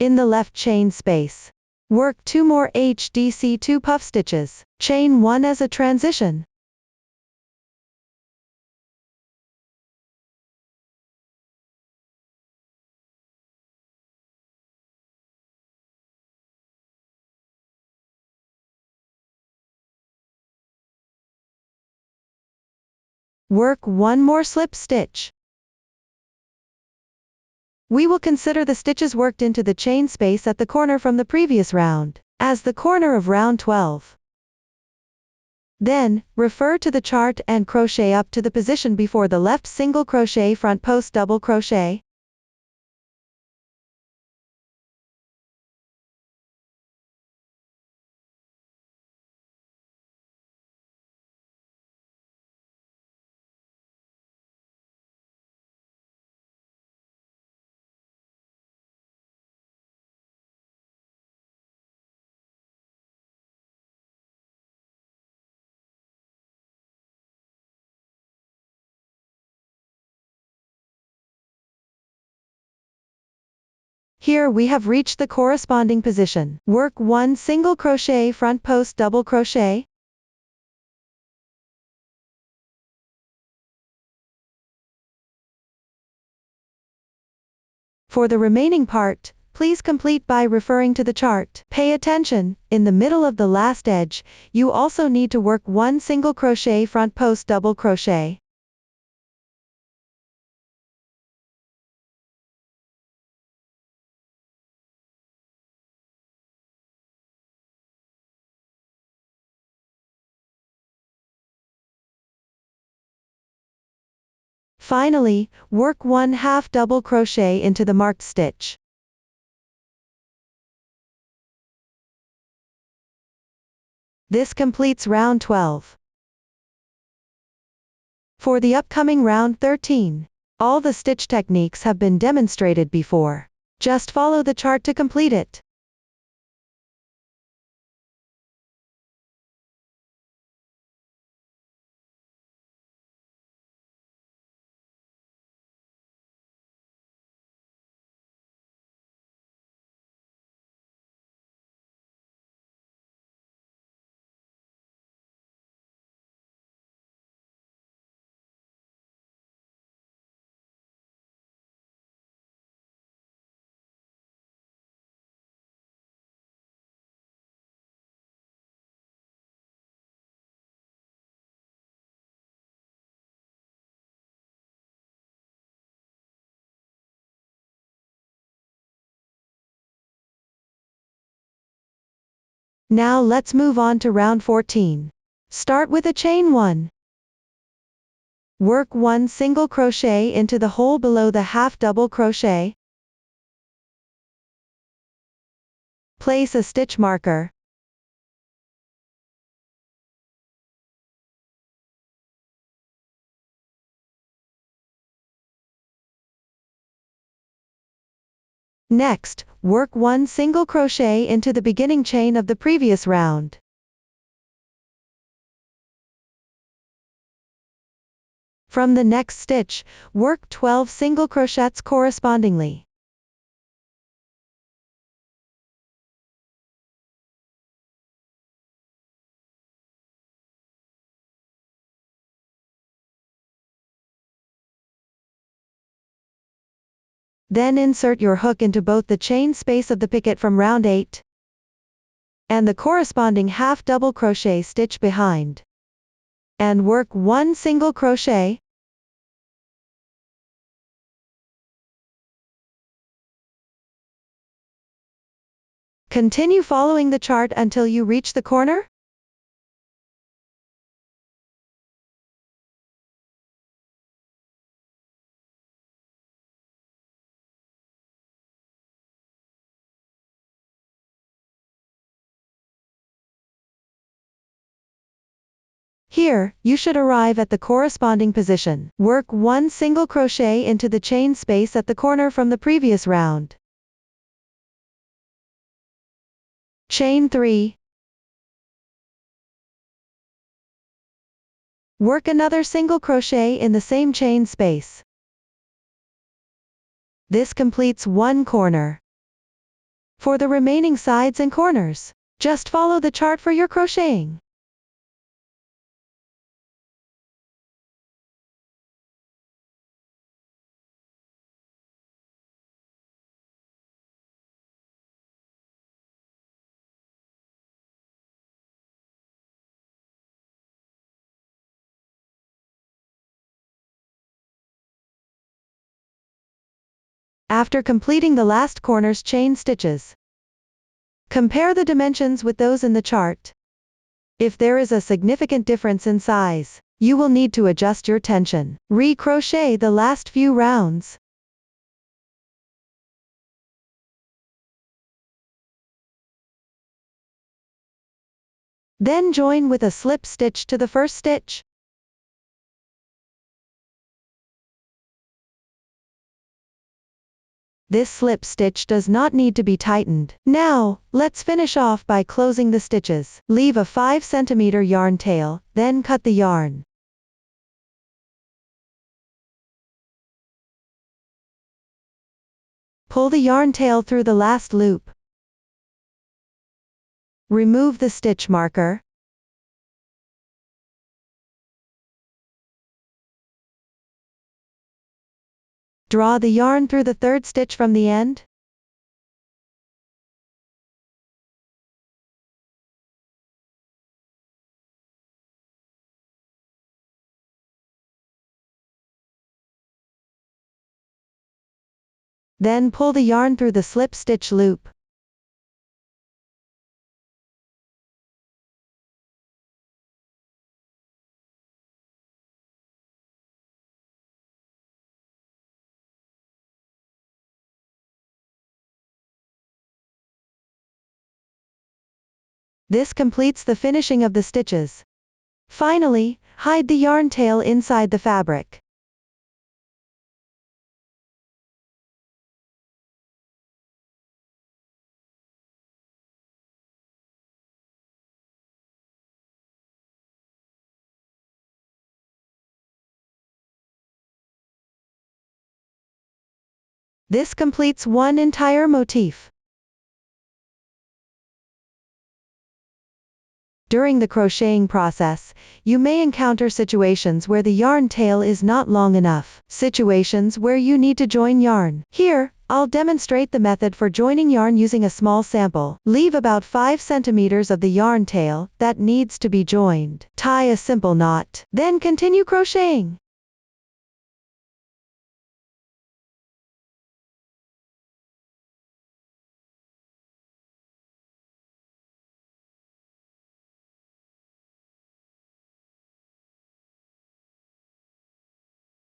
A: In the left chain space, work 2 more HDC 2 puff stitches. Chain 1 as a transition. Work 1 more slip stitch. We will consider the stitches worked into the chain space at the corner from the previous round as the corner of round 12. Then, refer to the chart and crochet up to the position before the left single crochet front post double crochet. Here we have reached the corresponding position. Work 1 single crochet front post double crochet. For the remaining part, please complete by referring to the chart. Pay attention, in the middle of the last edge, you also need to work 1 single crochet front post double crochet. Finally, work 1 half double crochet into the marked stitch. This completes round 12. For the upcoming round 13, all the stitch techniques have been demonstrated before. Just follow the chart to complete it. Now let's move on to round 14. Start with a chain 1. Work 1 single crochet into the hole below the half double crochet. Place a stitch marker. Next, work 1 single crochet into the beginning chain of the previous round. From the next stitch, work 12 single crochets correspondingly. Then insert your hook into both the chain space of the picket from round 8 and the corresponding half double crochet stitch behind. And work 1 single crochet. Continue following the chart until you reach the corner. Here, you should arrive at the corresponding position. Work 1 single crochet into the chain space at the corner from the previous round. Chain 3. Work another single crochet in the same chain space. This completes 1 corner. For the remaining sides and corners, just follow the chart for your crocheting. After completing the last corner's chain stitches, compare the dimensions with those in the chart. If there is a significant difference in size, you will need to adjust your tension. Re-crochet the last few rounds. Then join with a slip stitch to the first stitch. This slip stitch does not need to be tightened. Now, let's finish off by closing the stitches. Leave a 5 cm yarn tail, then cut the yarn. Pull the yarn tail through the last loop. Remove the stitch marker. Draw the yarn through the third stitch from the end. Then pull the yarn through the slip stitch loop. This completes the finishing of the stitches. Finally, hide the yarn tail inside the fabric. This completes 1 entire motif. During the crocheting process, you may encounter situations where the yarn tail is not long enough. Situations where you need to join yarn. Here, I'll demonstrate the method for joining yarn using a small sample. Leave about 5 cm of the yarn tail that needs to be joined. Tie a simple knot. Then continue crocheting.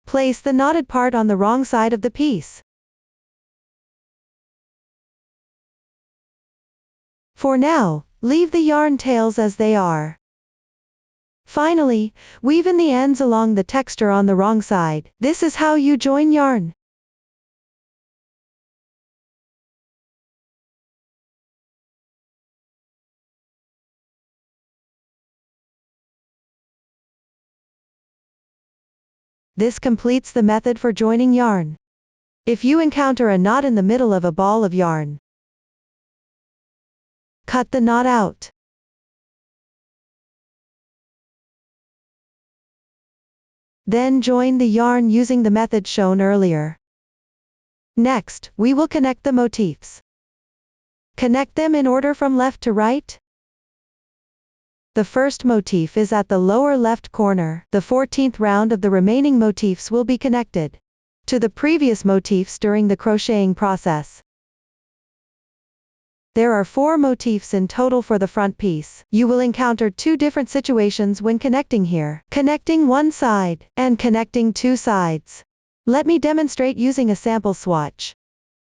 A: Place the knotted part on the wrong side of the piece. For now, leave the yarn tails as they are. Finally, weave in the ends along the texture on the wrong side. This is how you join yarn. This completes the method for joining yarn. If you encounter a knot in the middle of a ball of yarn, cut the knot out. Then join the yarn using the method shown earlier. Next, we will connect the motifs. Connect them in order from left to right. The first motif is at the lower left corner. The 14th round of the remaining motifs will be connected to the previous motifs during the crocheting process. There are 4 motifs in total for the front piece. You will encounter 2 different situations when connecting here. Connecting one side, and connecting 2 sides. Let me demonstrate using a sample swatch.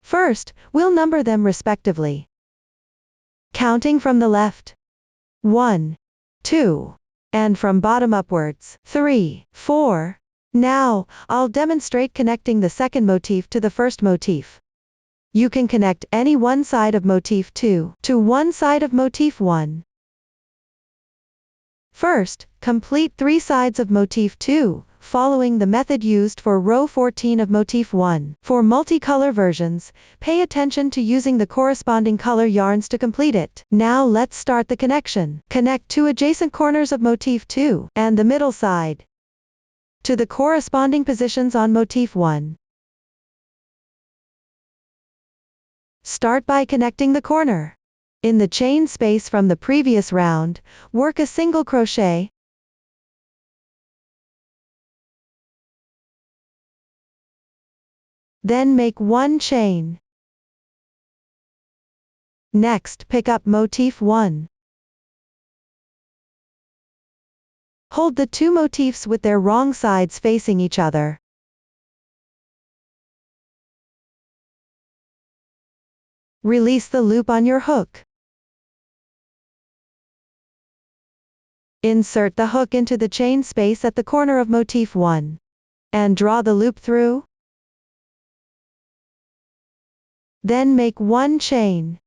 A: First, we'll number them respectively. Counting from the left. 1, 2, and from bottom upwards, 3, 4. Now, I'll demonstrate connecting the second motif to the first motif. You can connect any one side of motif 2 to one side of motif 1. First, complete 3 sides of motif 2, following the method used for row 14 of motif 1. For multicolor versions, pay attention to using the corresponding color yarns to complete it. Now let's start the connection. Connect 2 adjacent corners of motif 2, and the middle side, to the corresponding positions on motif 1. Start by connecting the corner. In the chain space from the previous round, work a single crochet. Then make 1 chain. Next, pick up motif 1. Hold the 2 motifs with their wrong sides facing each other. Release the loop on your hook. Insert the hook into the chain space at the corner of motif 1. And draw the loop through. Then make 1 chain.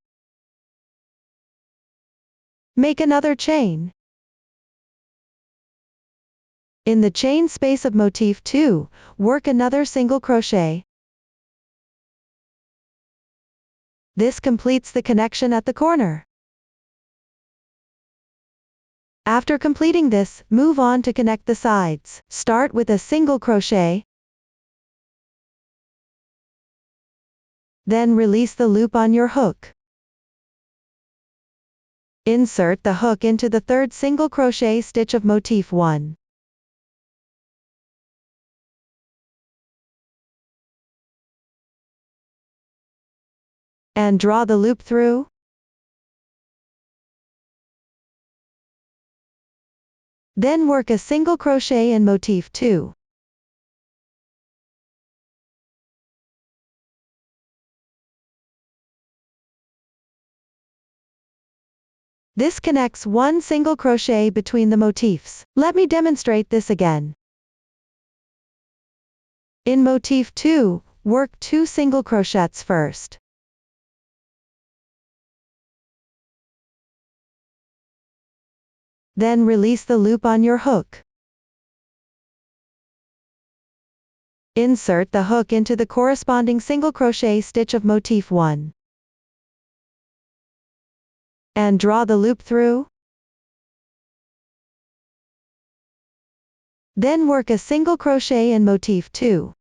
A: Make another chain. In the chain space of motif 2, work another single crochet. This completes the connection at the corner. After completing this, move on to connect the sides. Start with a single crochet. Then release the loop on your hook. Insert the hook into the 3rd single crochet stitch of motif 1. And draw the loop through. Then work a single crochet in motif 2. This connects 1 single crochet between the motifs. Let me demonstrate this again. In motif 2, work 2 single crochets first. Then release the loop on your hook. Insert the hook into the corresponding single crochet stitch of motif 1. And draw the loop through. Then work a single crochet in motif 2.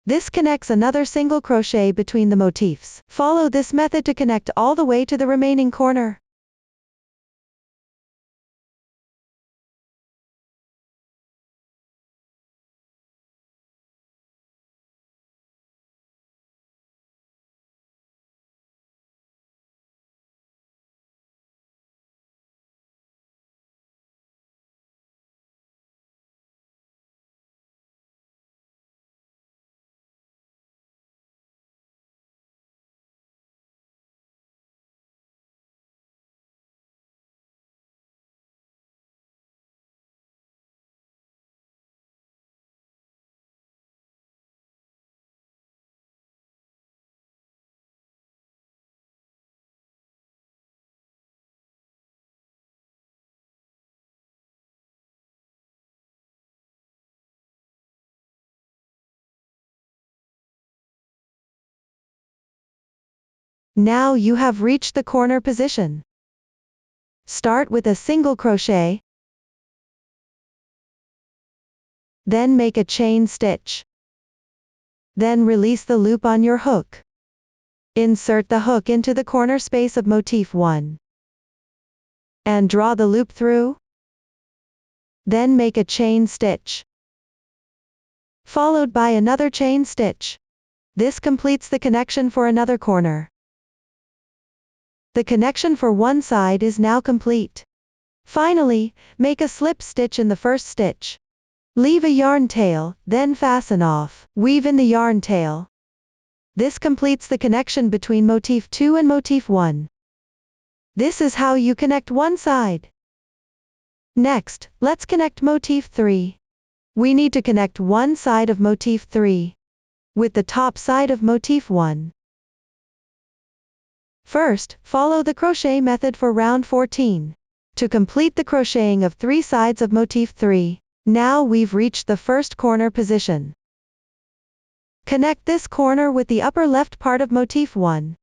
A: This connects another single crochet between the motifs. Follow this method to connect all the way to the remaining corner. Now you have reached the corner position. Start with a single crochet. Then make a chain stitch. Then release the loop on your hook. Insert the hook into the corner space of motif 1. And draw the loop through. Then make a chain stitch, followed by another chain stitch. This completes the connection for another corner. The connection for one side is now complete. Finally, make a slip stitch in the first stitch. Leave a yarn tail, then fasten off. Weave in the yarn tail. This completes the connection between motif 2 and motif 1. This is how you connect one side. Next, let's connect motif 3. We need to connect one side of motif 3 with the top side of motif 1. First, follow the crochet method for round 14 to complete the crocheting of 3 sides of motif 3. Now we've reached the first corner position. Connect this corner with the upper left part of motif 1.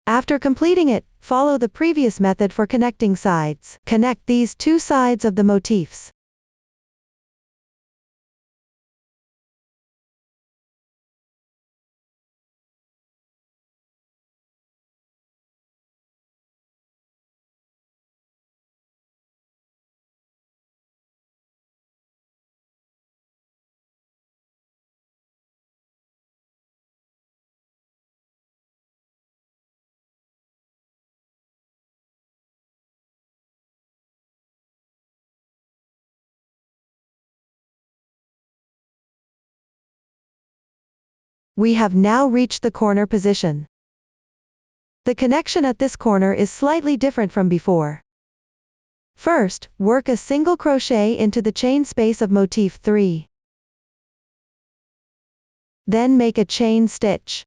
A: After completing it, follow the previous method for connecting sides. Connect these 2 sides of the motifs. We have now reached the corner position. The connection at this corner is slightly different from before. First, work a single crochet into the chain space of motif 3. Then make a chain stitch.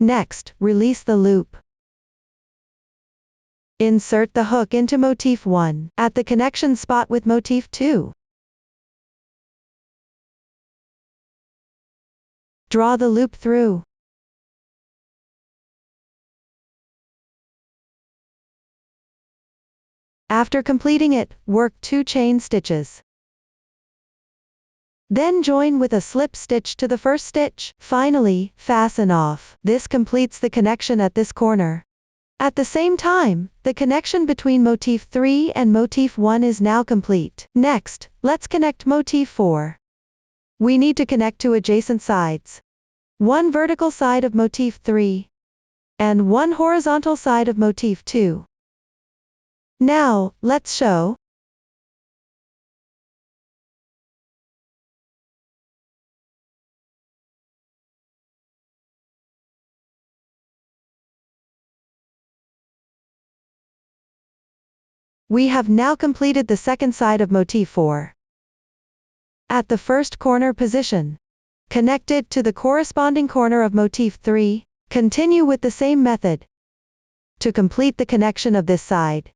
A: Next, release the loop. Insert the hook into motif 1 at the connection spot with motif 2. Draw the loop through. After completing it, work 2 chain stitches. Then join with a slip stitch to the first stitch. Finally, fasten off. This completes the connection at this corner. At the same time, the connection between motif 3 and motif 1 is now complete. Next, let's connect motif 4. We need to connect 2 adjacent sides. One vertical side of motif 3 and one horizontal side of motif 2. Now, let's show. We have now completed the second side of motif 4. At the first corner position, connect it to the corresponding corner of motif 3. Continue with the same method to complete the connection of this side.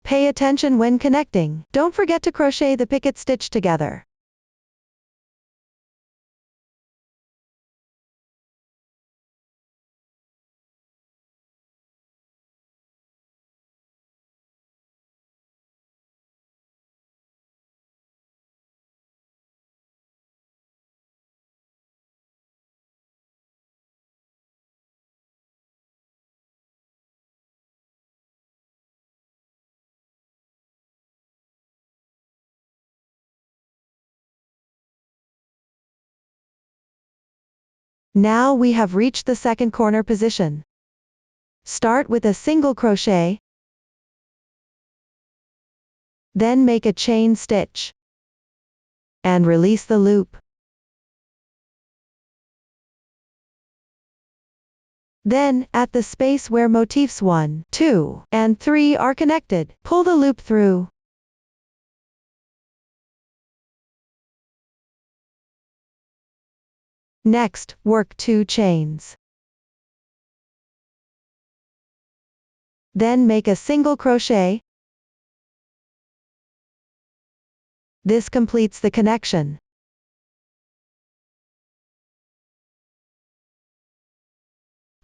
A: Pay attention when connecting. Don't forget to crochet the picket stitch together. Now we have reached the second corner position. Start with a single crochet, then make a chain stitch, and release the loop. Then, at the space where motifs 1, 2, and 3 are connected, pull the loop through. Next, work 2 chains. Then make a single crochet. This completes the connection.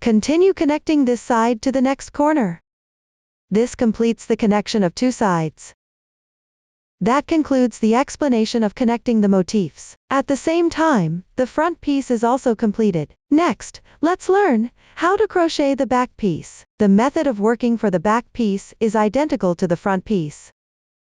A: Continue connecting this side to the next corner. This completes the connection of 2 sides. That concludes the explanation of connecting the motifs. At the same time, the front piece is also completed. Next, let's learn how to crochet the back piece. The method of working for the back piece is identical to the front piece.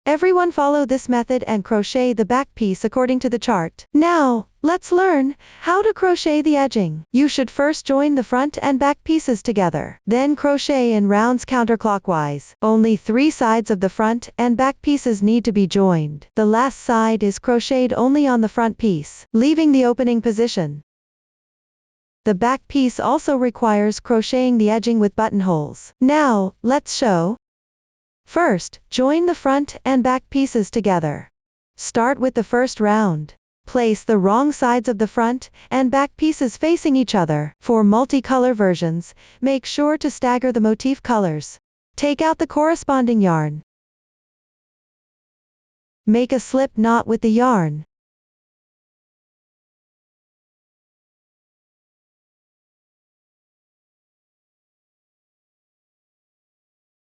A: Everyone follow this method and crochet the back piece according to the chart. Now, let's learn how to crochet the edging. You should first join the front and back pieces together. Then crochet in rounds counterclockwise. Only 3 sides of the front and back pieces need to be joined. The last side is crocheted only on the front piece, leaving the opening position. The back piece also requires crocheting the edging with buttonholes. Now, let's show. First, join the front and back pieces together. Start with the first round. Place the wrong sides of the front and back pieces facing each other. For multicolor versions, make sure to stagger the motif colors. Take out the corresponding yarn. Make a slip knot with the yarn.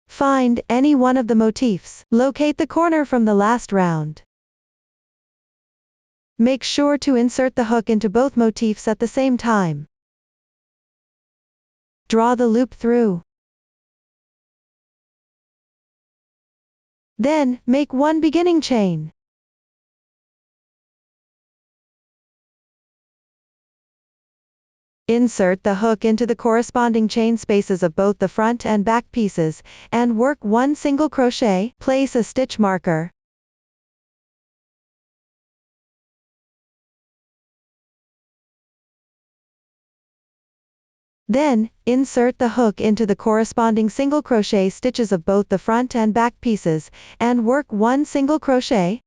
A: Find any one of the motifs. Locate the corner from the last round. Make sure to insert the hook into both motifs at the same time. Draw the loop through. Then, make 1 beginning chain. Insert the hook into the corresponding chain spaces of both the front and back pieces, and work 1 single crochet. Place a stitch marker. Then, insert the hook into the corresponding single crochet stitches of both the front and back pieces, and work 1 single crochet.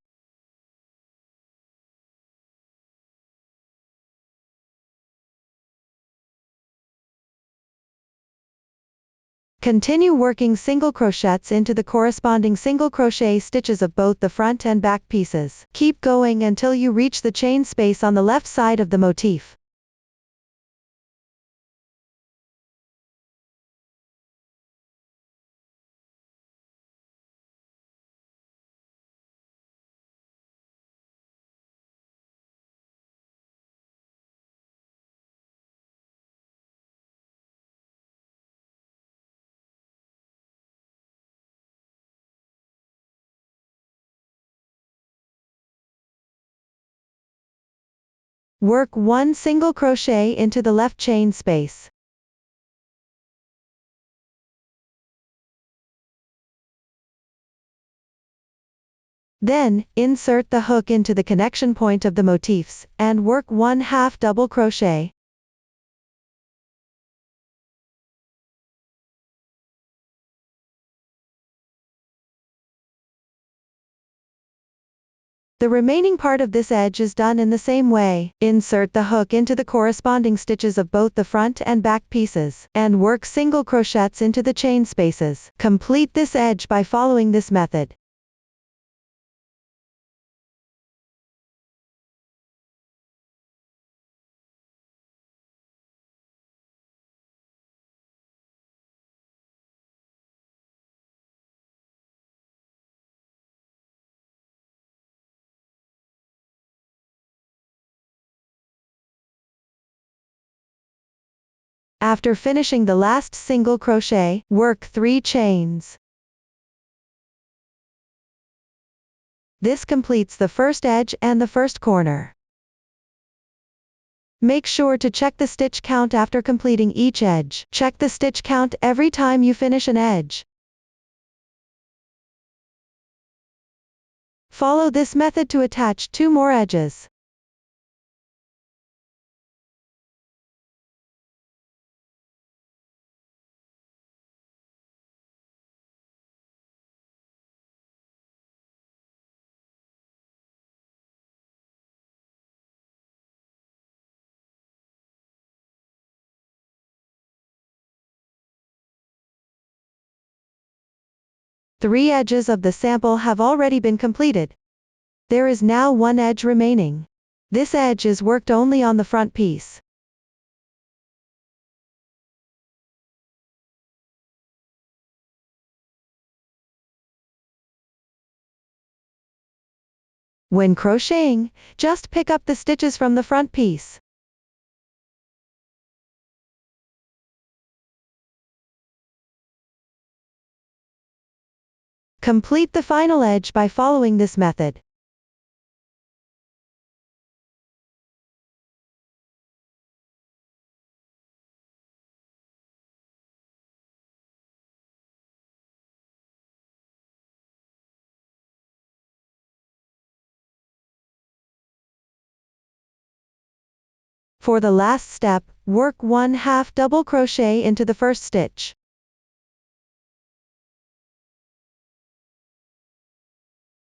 A: Continue working single crochets into the corresponding single crochet stitches of both the front and back pieces. Keep going until you reach the chain space on the left side of the motif. Work 1 single crochet into the left chain space. Then, insert the hook into the connection point of the motifs, and work 1/2 double crochet. The remaining part of this edge is done in the same way. Insert the hook into the corresponding stitches of both the front and back pieces, and work single crochets into the chain spaces. Complete this edge by following this method. After finishing the last single crochet, work 3 chains. This completes the first edge and the first corner. Make sure to check the stitch count after completing each edge. Check the stitch count every time you finish an edge. Follow this method to attach 2 more edges. Three edges of the sample have already been completed. There is now one edge remaining. This edge is worked only on the front piece. When crocheting, just pick up the stitches from the front piece. Complete the final edge by following this method. For the last step, work 1/2 double crochet into the first stitch.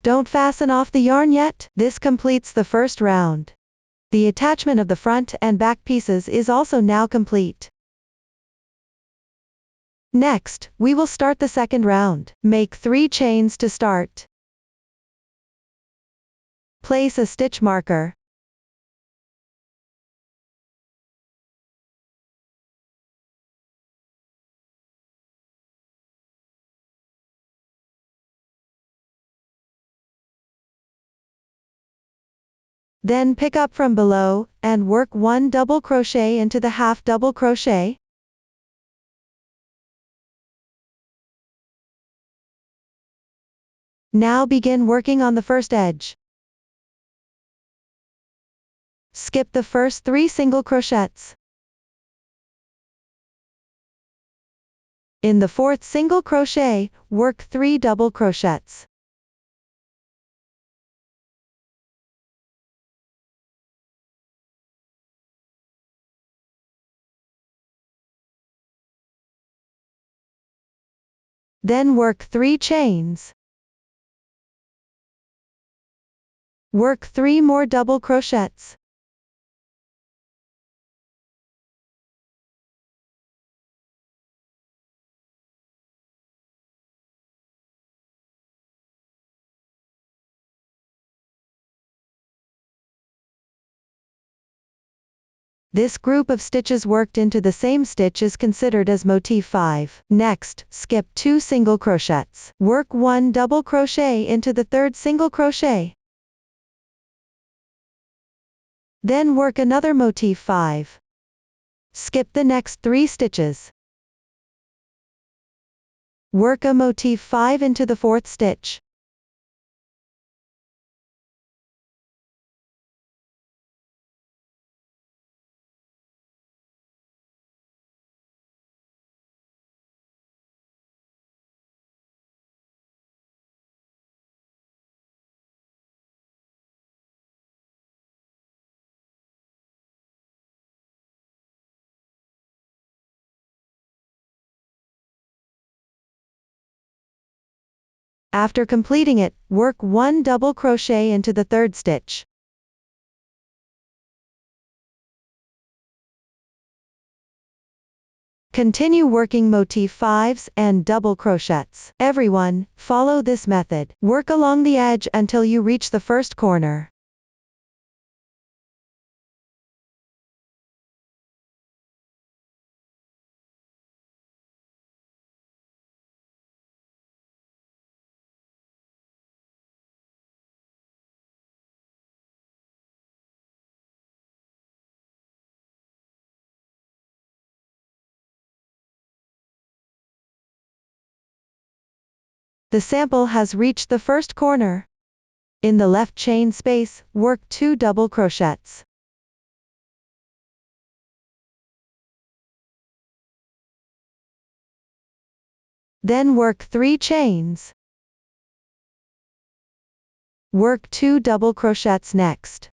A: Don't fasten off the yarn yet. This completes the first round. The attachment of the front and back pieces is also now complete. Next, we will start the second round. Make 3 chains to start. Place a stitch marker. Then pick up from below, and work 1 double crochet into the 1/2 double crochet. Now begin working on the first edge. Skip the first 3 single crochets. In the 4th single crochet, work 3 double crochets. Then work 3 chains. Work 3 more double crochets. This group of stitches worked into the same stitch is considered as motif 5. Next, skip 2 single crochets. Work 1 double crochet into the 3rd single crochet. Then work another motif 5. Skip the next 3 stitches. Work a motif 5 into the 4th stitch. After completing it, work 1 double crochet into the 3rd stitch. Continue working motif 5s and double crochets. Everyone, follow this method. Work along the edge until you reach the first corner. The sample has reached the first corner. In the left chain space, work 2 double crochets. Then work 3 chains. Work 2 double crochets next.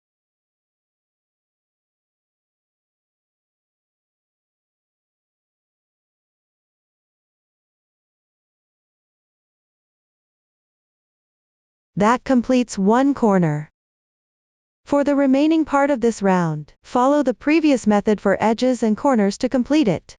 A: That completes one corner. For the remaining part of this round, follow the previous method for edges and corners to complete it.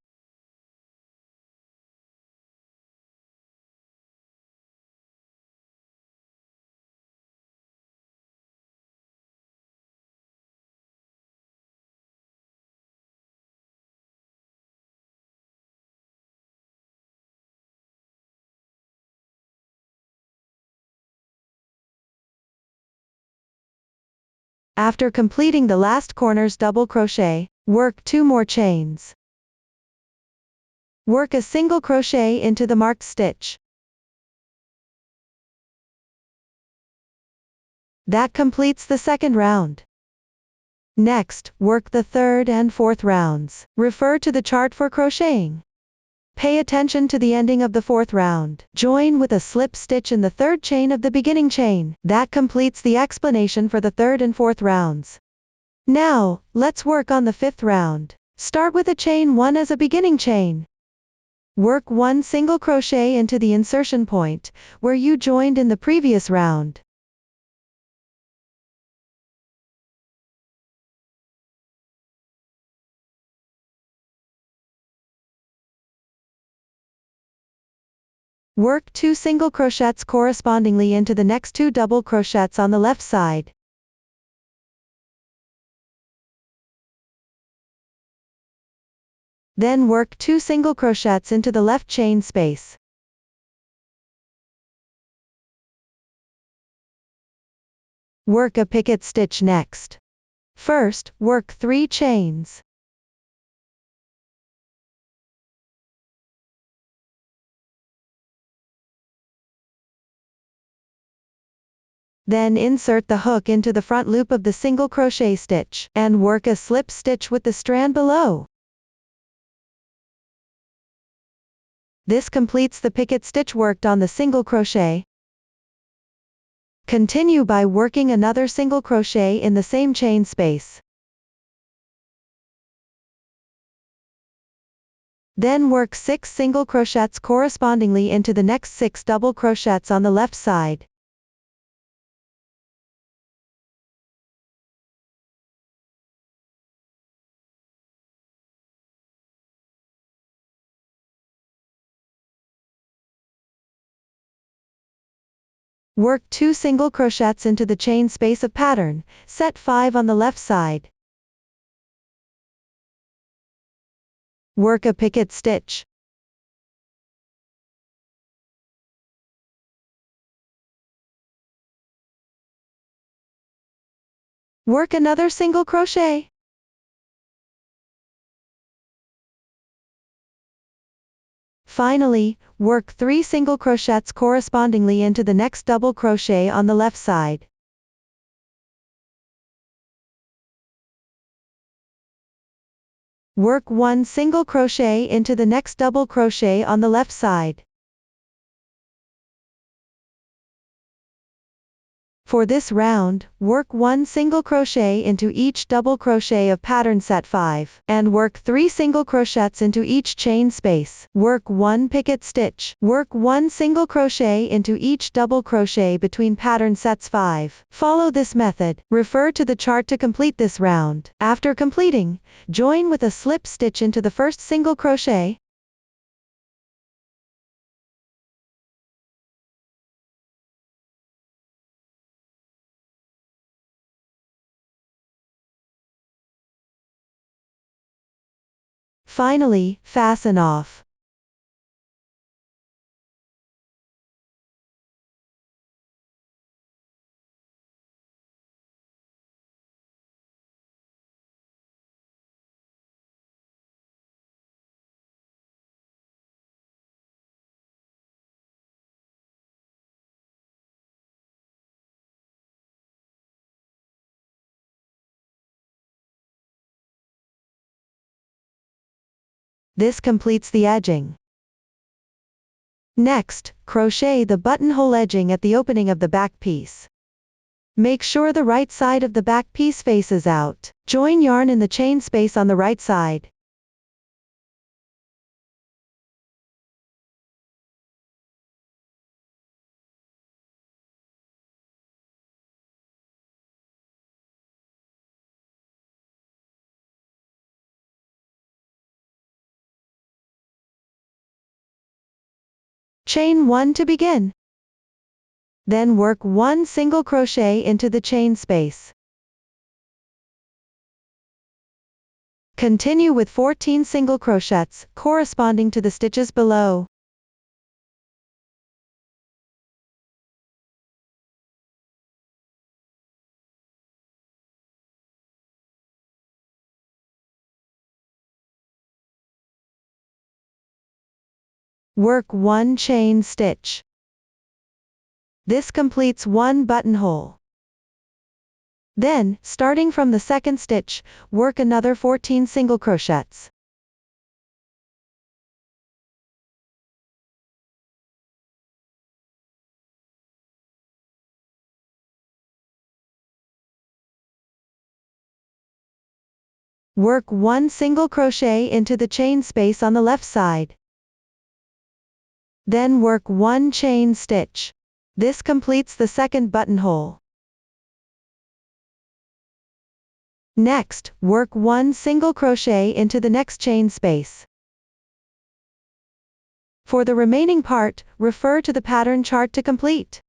A: After completing the last corner's double crochet, work 2 more chains. Work a single crochet into the marked stitch. That completes the second round. Next, work the third and fourth rounds. Refer to the chart for crocheting. Pay attention to the ending of the fourth round. Join with a slip stitch in the third chain of the beginning chain. That completes the explanation for the third and fourth rounds. Now, let's work on the fifth round. Start with a chain 1 as a beginning chain. Work 1 single crochet into the insertion point, where you joined in the previous round. Work 2 single crochets correspondingly into the next 2 double crochets on the left side. Then work 2 single crochets into the left chain space. Work a picket stitch next. First, work 3 chains. Then insert the hook into the front loop of the single crochet stitch, and work a slip stitch with the strand below. This completes the picket stitch worked on the single crochet. Continue by working another single crochet in the same chain space. Then work 6 single crochets correspondingly into the next 6 double crochets on the left side. Work 2 single crochets into the chain space of pattern, set 5 on the left side. Work a picket stitch. Work another single crochet. Finally, work 3 single crochets correspondingly into the next double crochet on the left side. Work 1 single crochet into the next double crochet on the left side. For this round, work 1 single crochet into each double crochet of pattern set 5, and work 3 single crochets into each chain space. Work 1 picket stitch. Work 1 single crochet into each double crochet between pattern sets 5. Follow this method. Refer to the chart to complete this round. After completing, join with a slip stitch into the first single crochet. Finally, fasten off. This completes the edging. Next, crochet the buttonhole edging at the opening of the back piece. Make sure the right side of the back piece faces out. Join yarn in the chain space on the right side. Chain 1 to begin. Then work 1 single crochet into the chain space. Continue with 14 single crochets, corresponding to the stitches below. Work 1 chain stitch. This completes 1 buttonhole. Then, starting from the second stitch, work another 14 single crochets. Work 1 single crochet into the chain space on the left side. Then work 1 chain stitch. This completes the second buttonhole. Next, work 1 single crochet into the next chain space. For the remaining part, refer to the pattern chart to complete.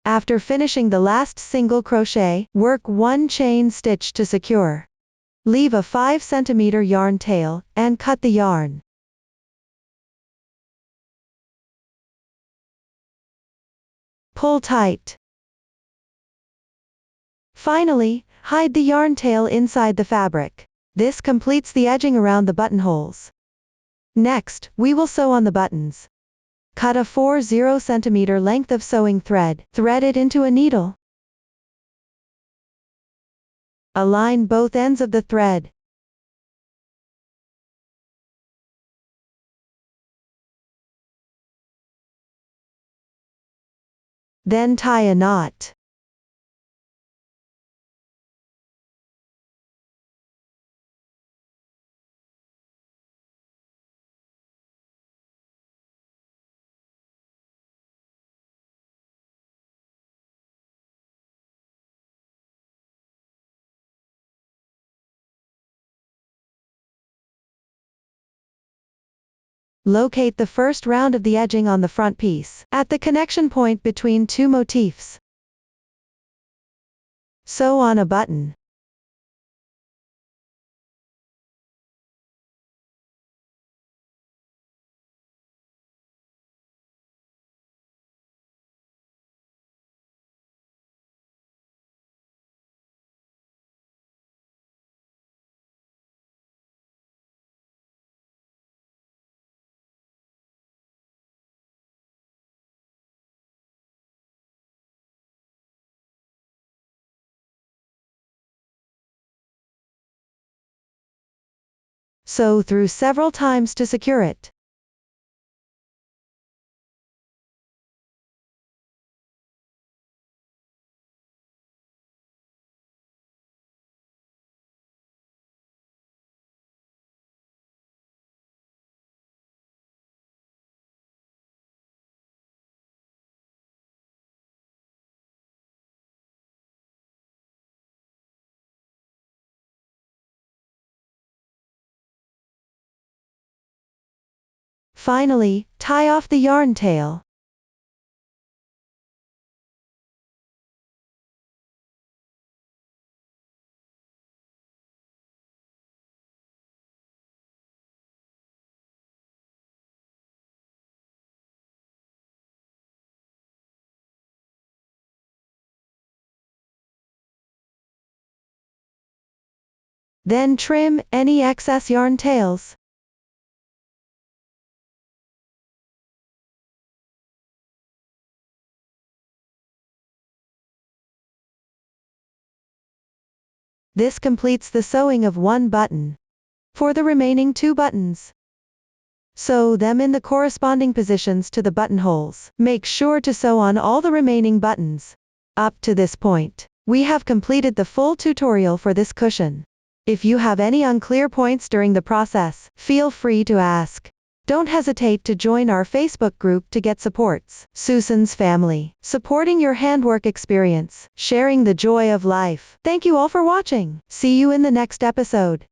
A: After finishing the last single crochet, work 1 chain stitch to secure. Leave a 5 cm yarn tail, and cut the yarn. Pull tight. Finally, hide the yarn tail inside the fabric. This completes the edging around the buttonholes. Next, we will sew on the buttons. Cut a 40 cm length of sewing thread. Thread it into a needle. Align both ends of the thread. Then tie a knot. Locate the first round of the edging on the front piece, at the connection point between 2 motifs. Sew on a button. Sew through several times to secure it. Finally, tie off the yarn tail. Then trim any excess yarn tails. This completes the sewing of one button. For the remaining 2 buttons, sew them in the corresponding positions to the buttonholes. Make sure to sew on all the remaining buttons. Up to this point, we have completed the full tutorial for this cushion. If you have any unclear points during the process, feel free to ask. Don't hesitate to join our Facebook group to get supports. Susan's Family, supporting your handwork experience, sharing the joy of life. Thank you all for watching. See you in the next episode.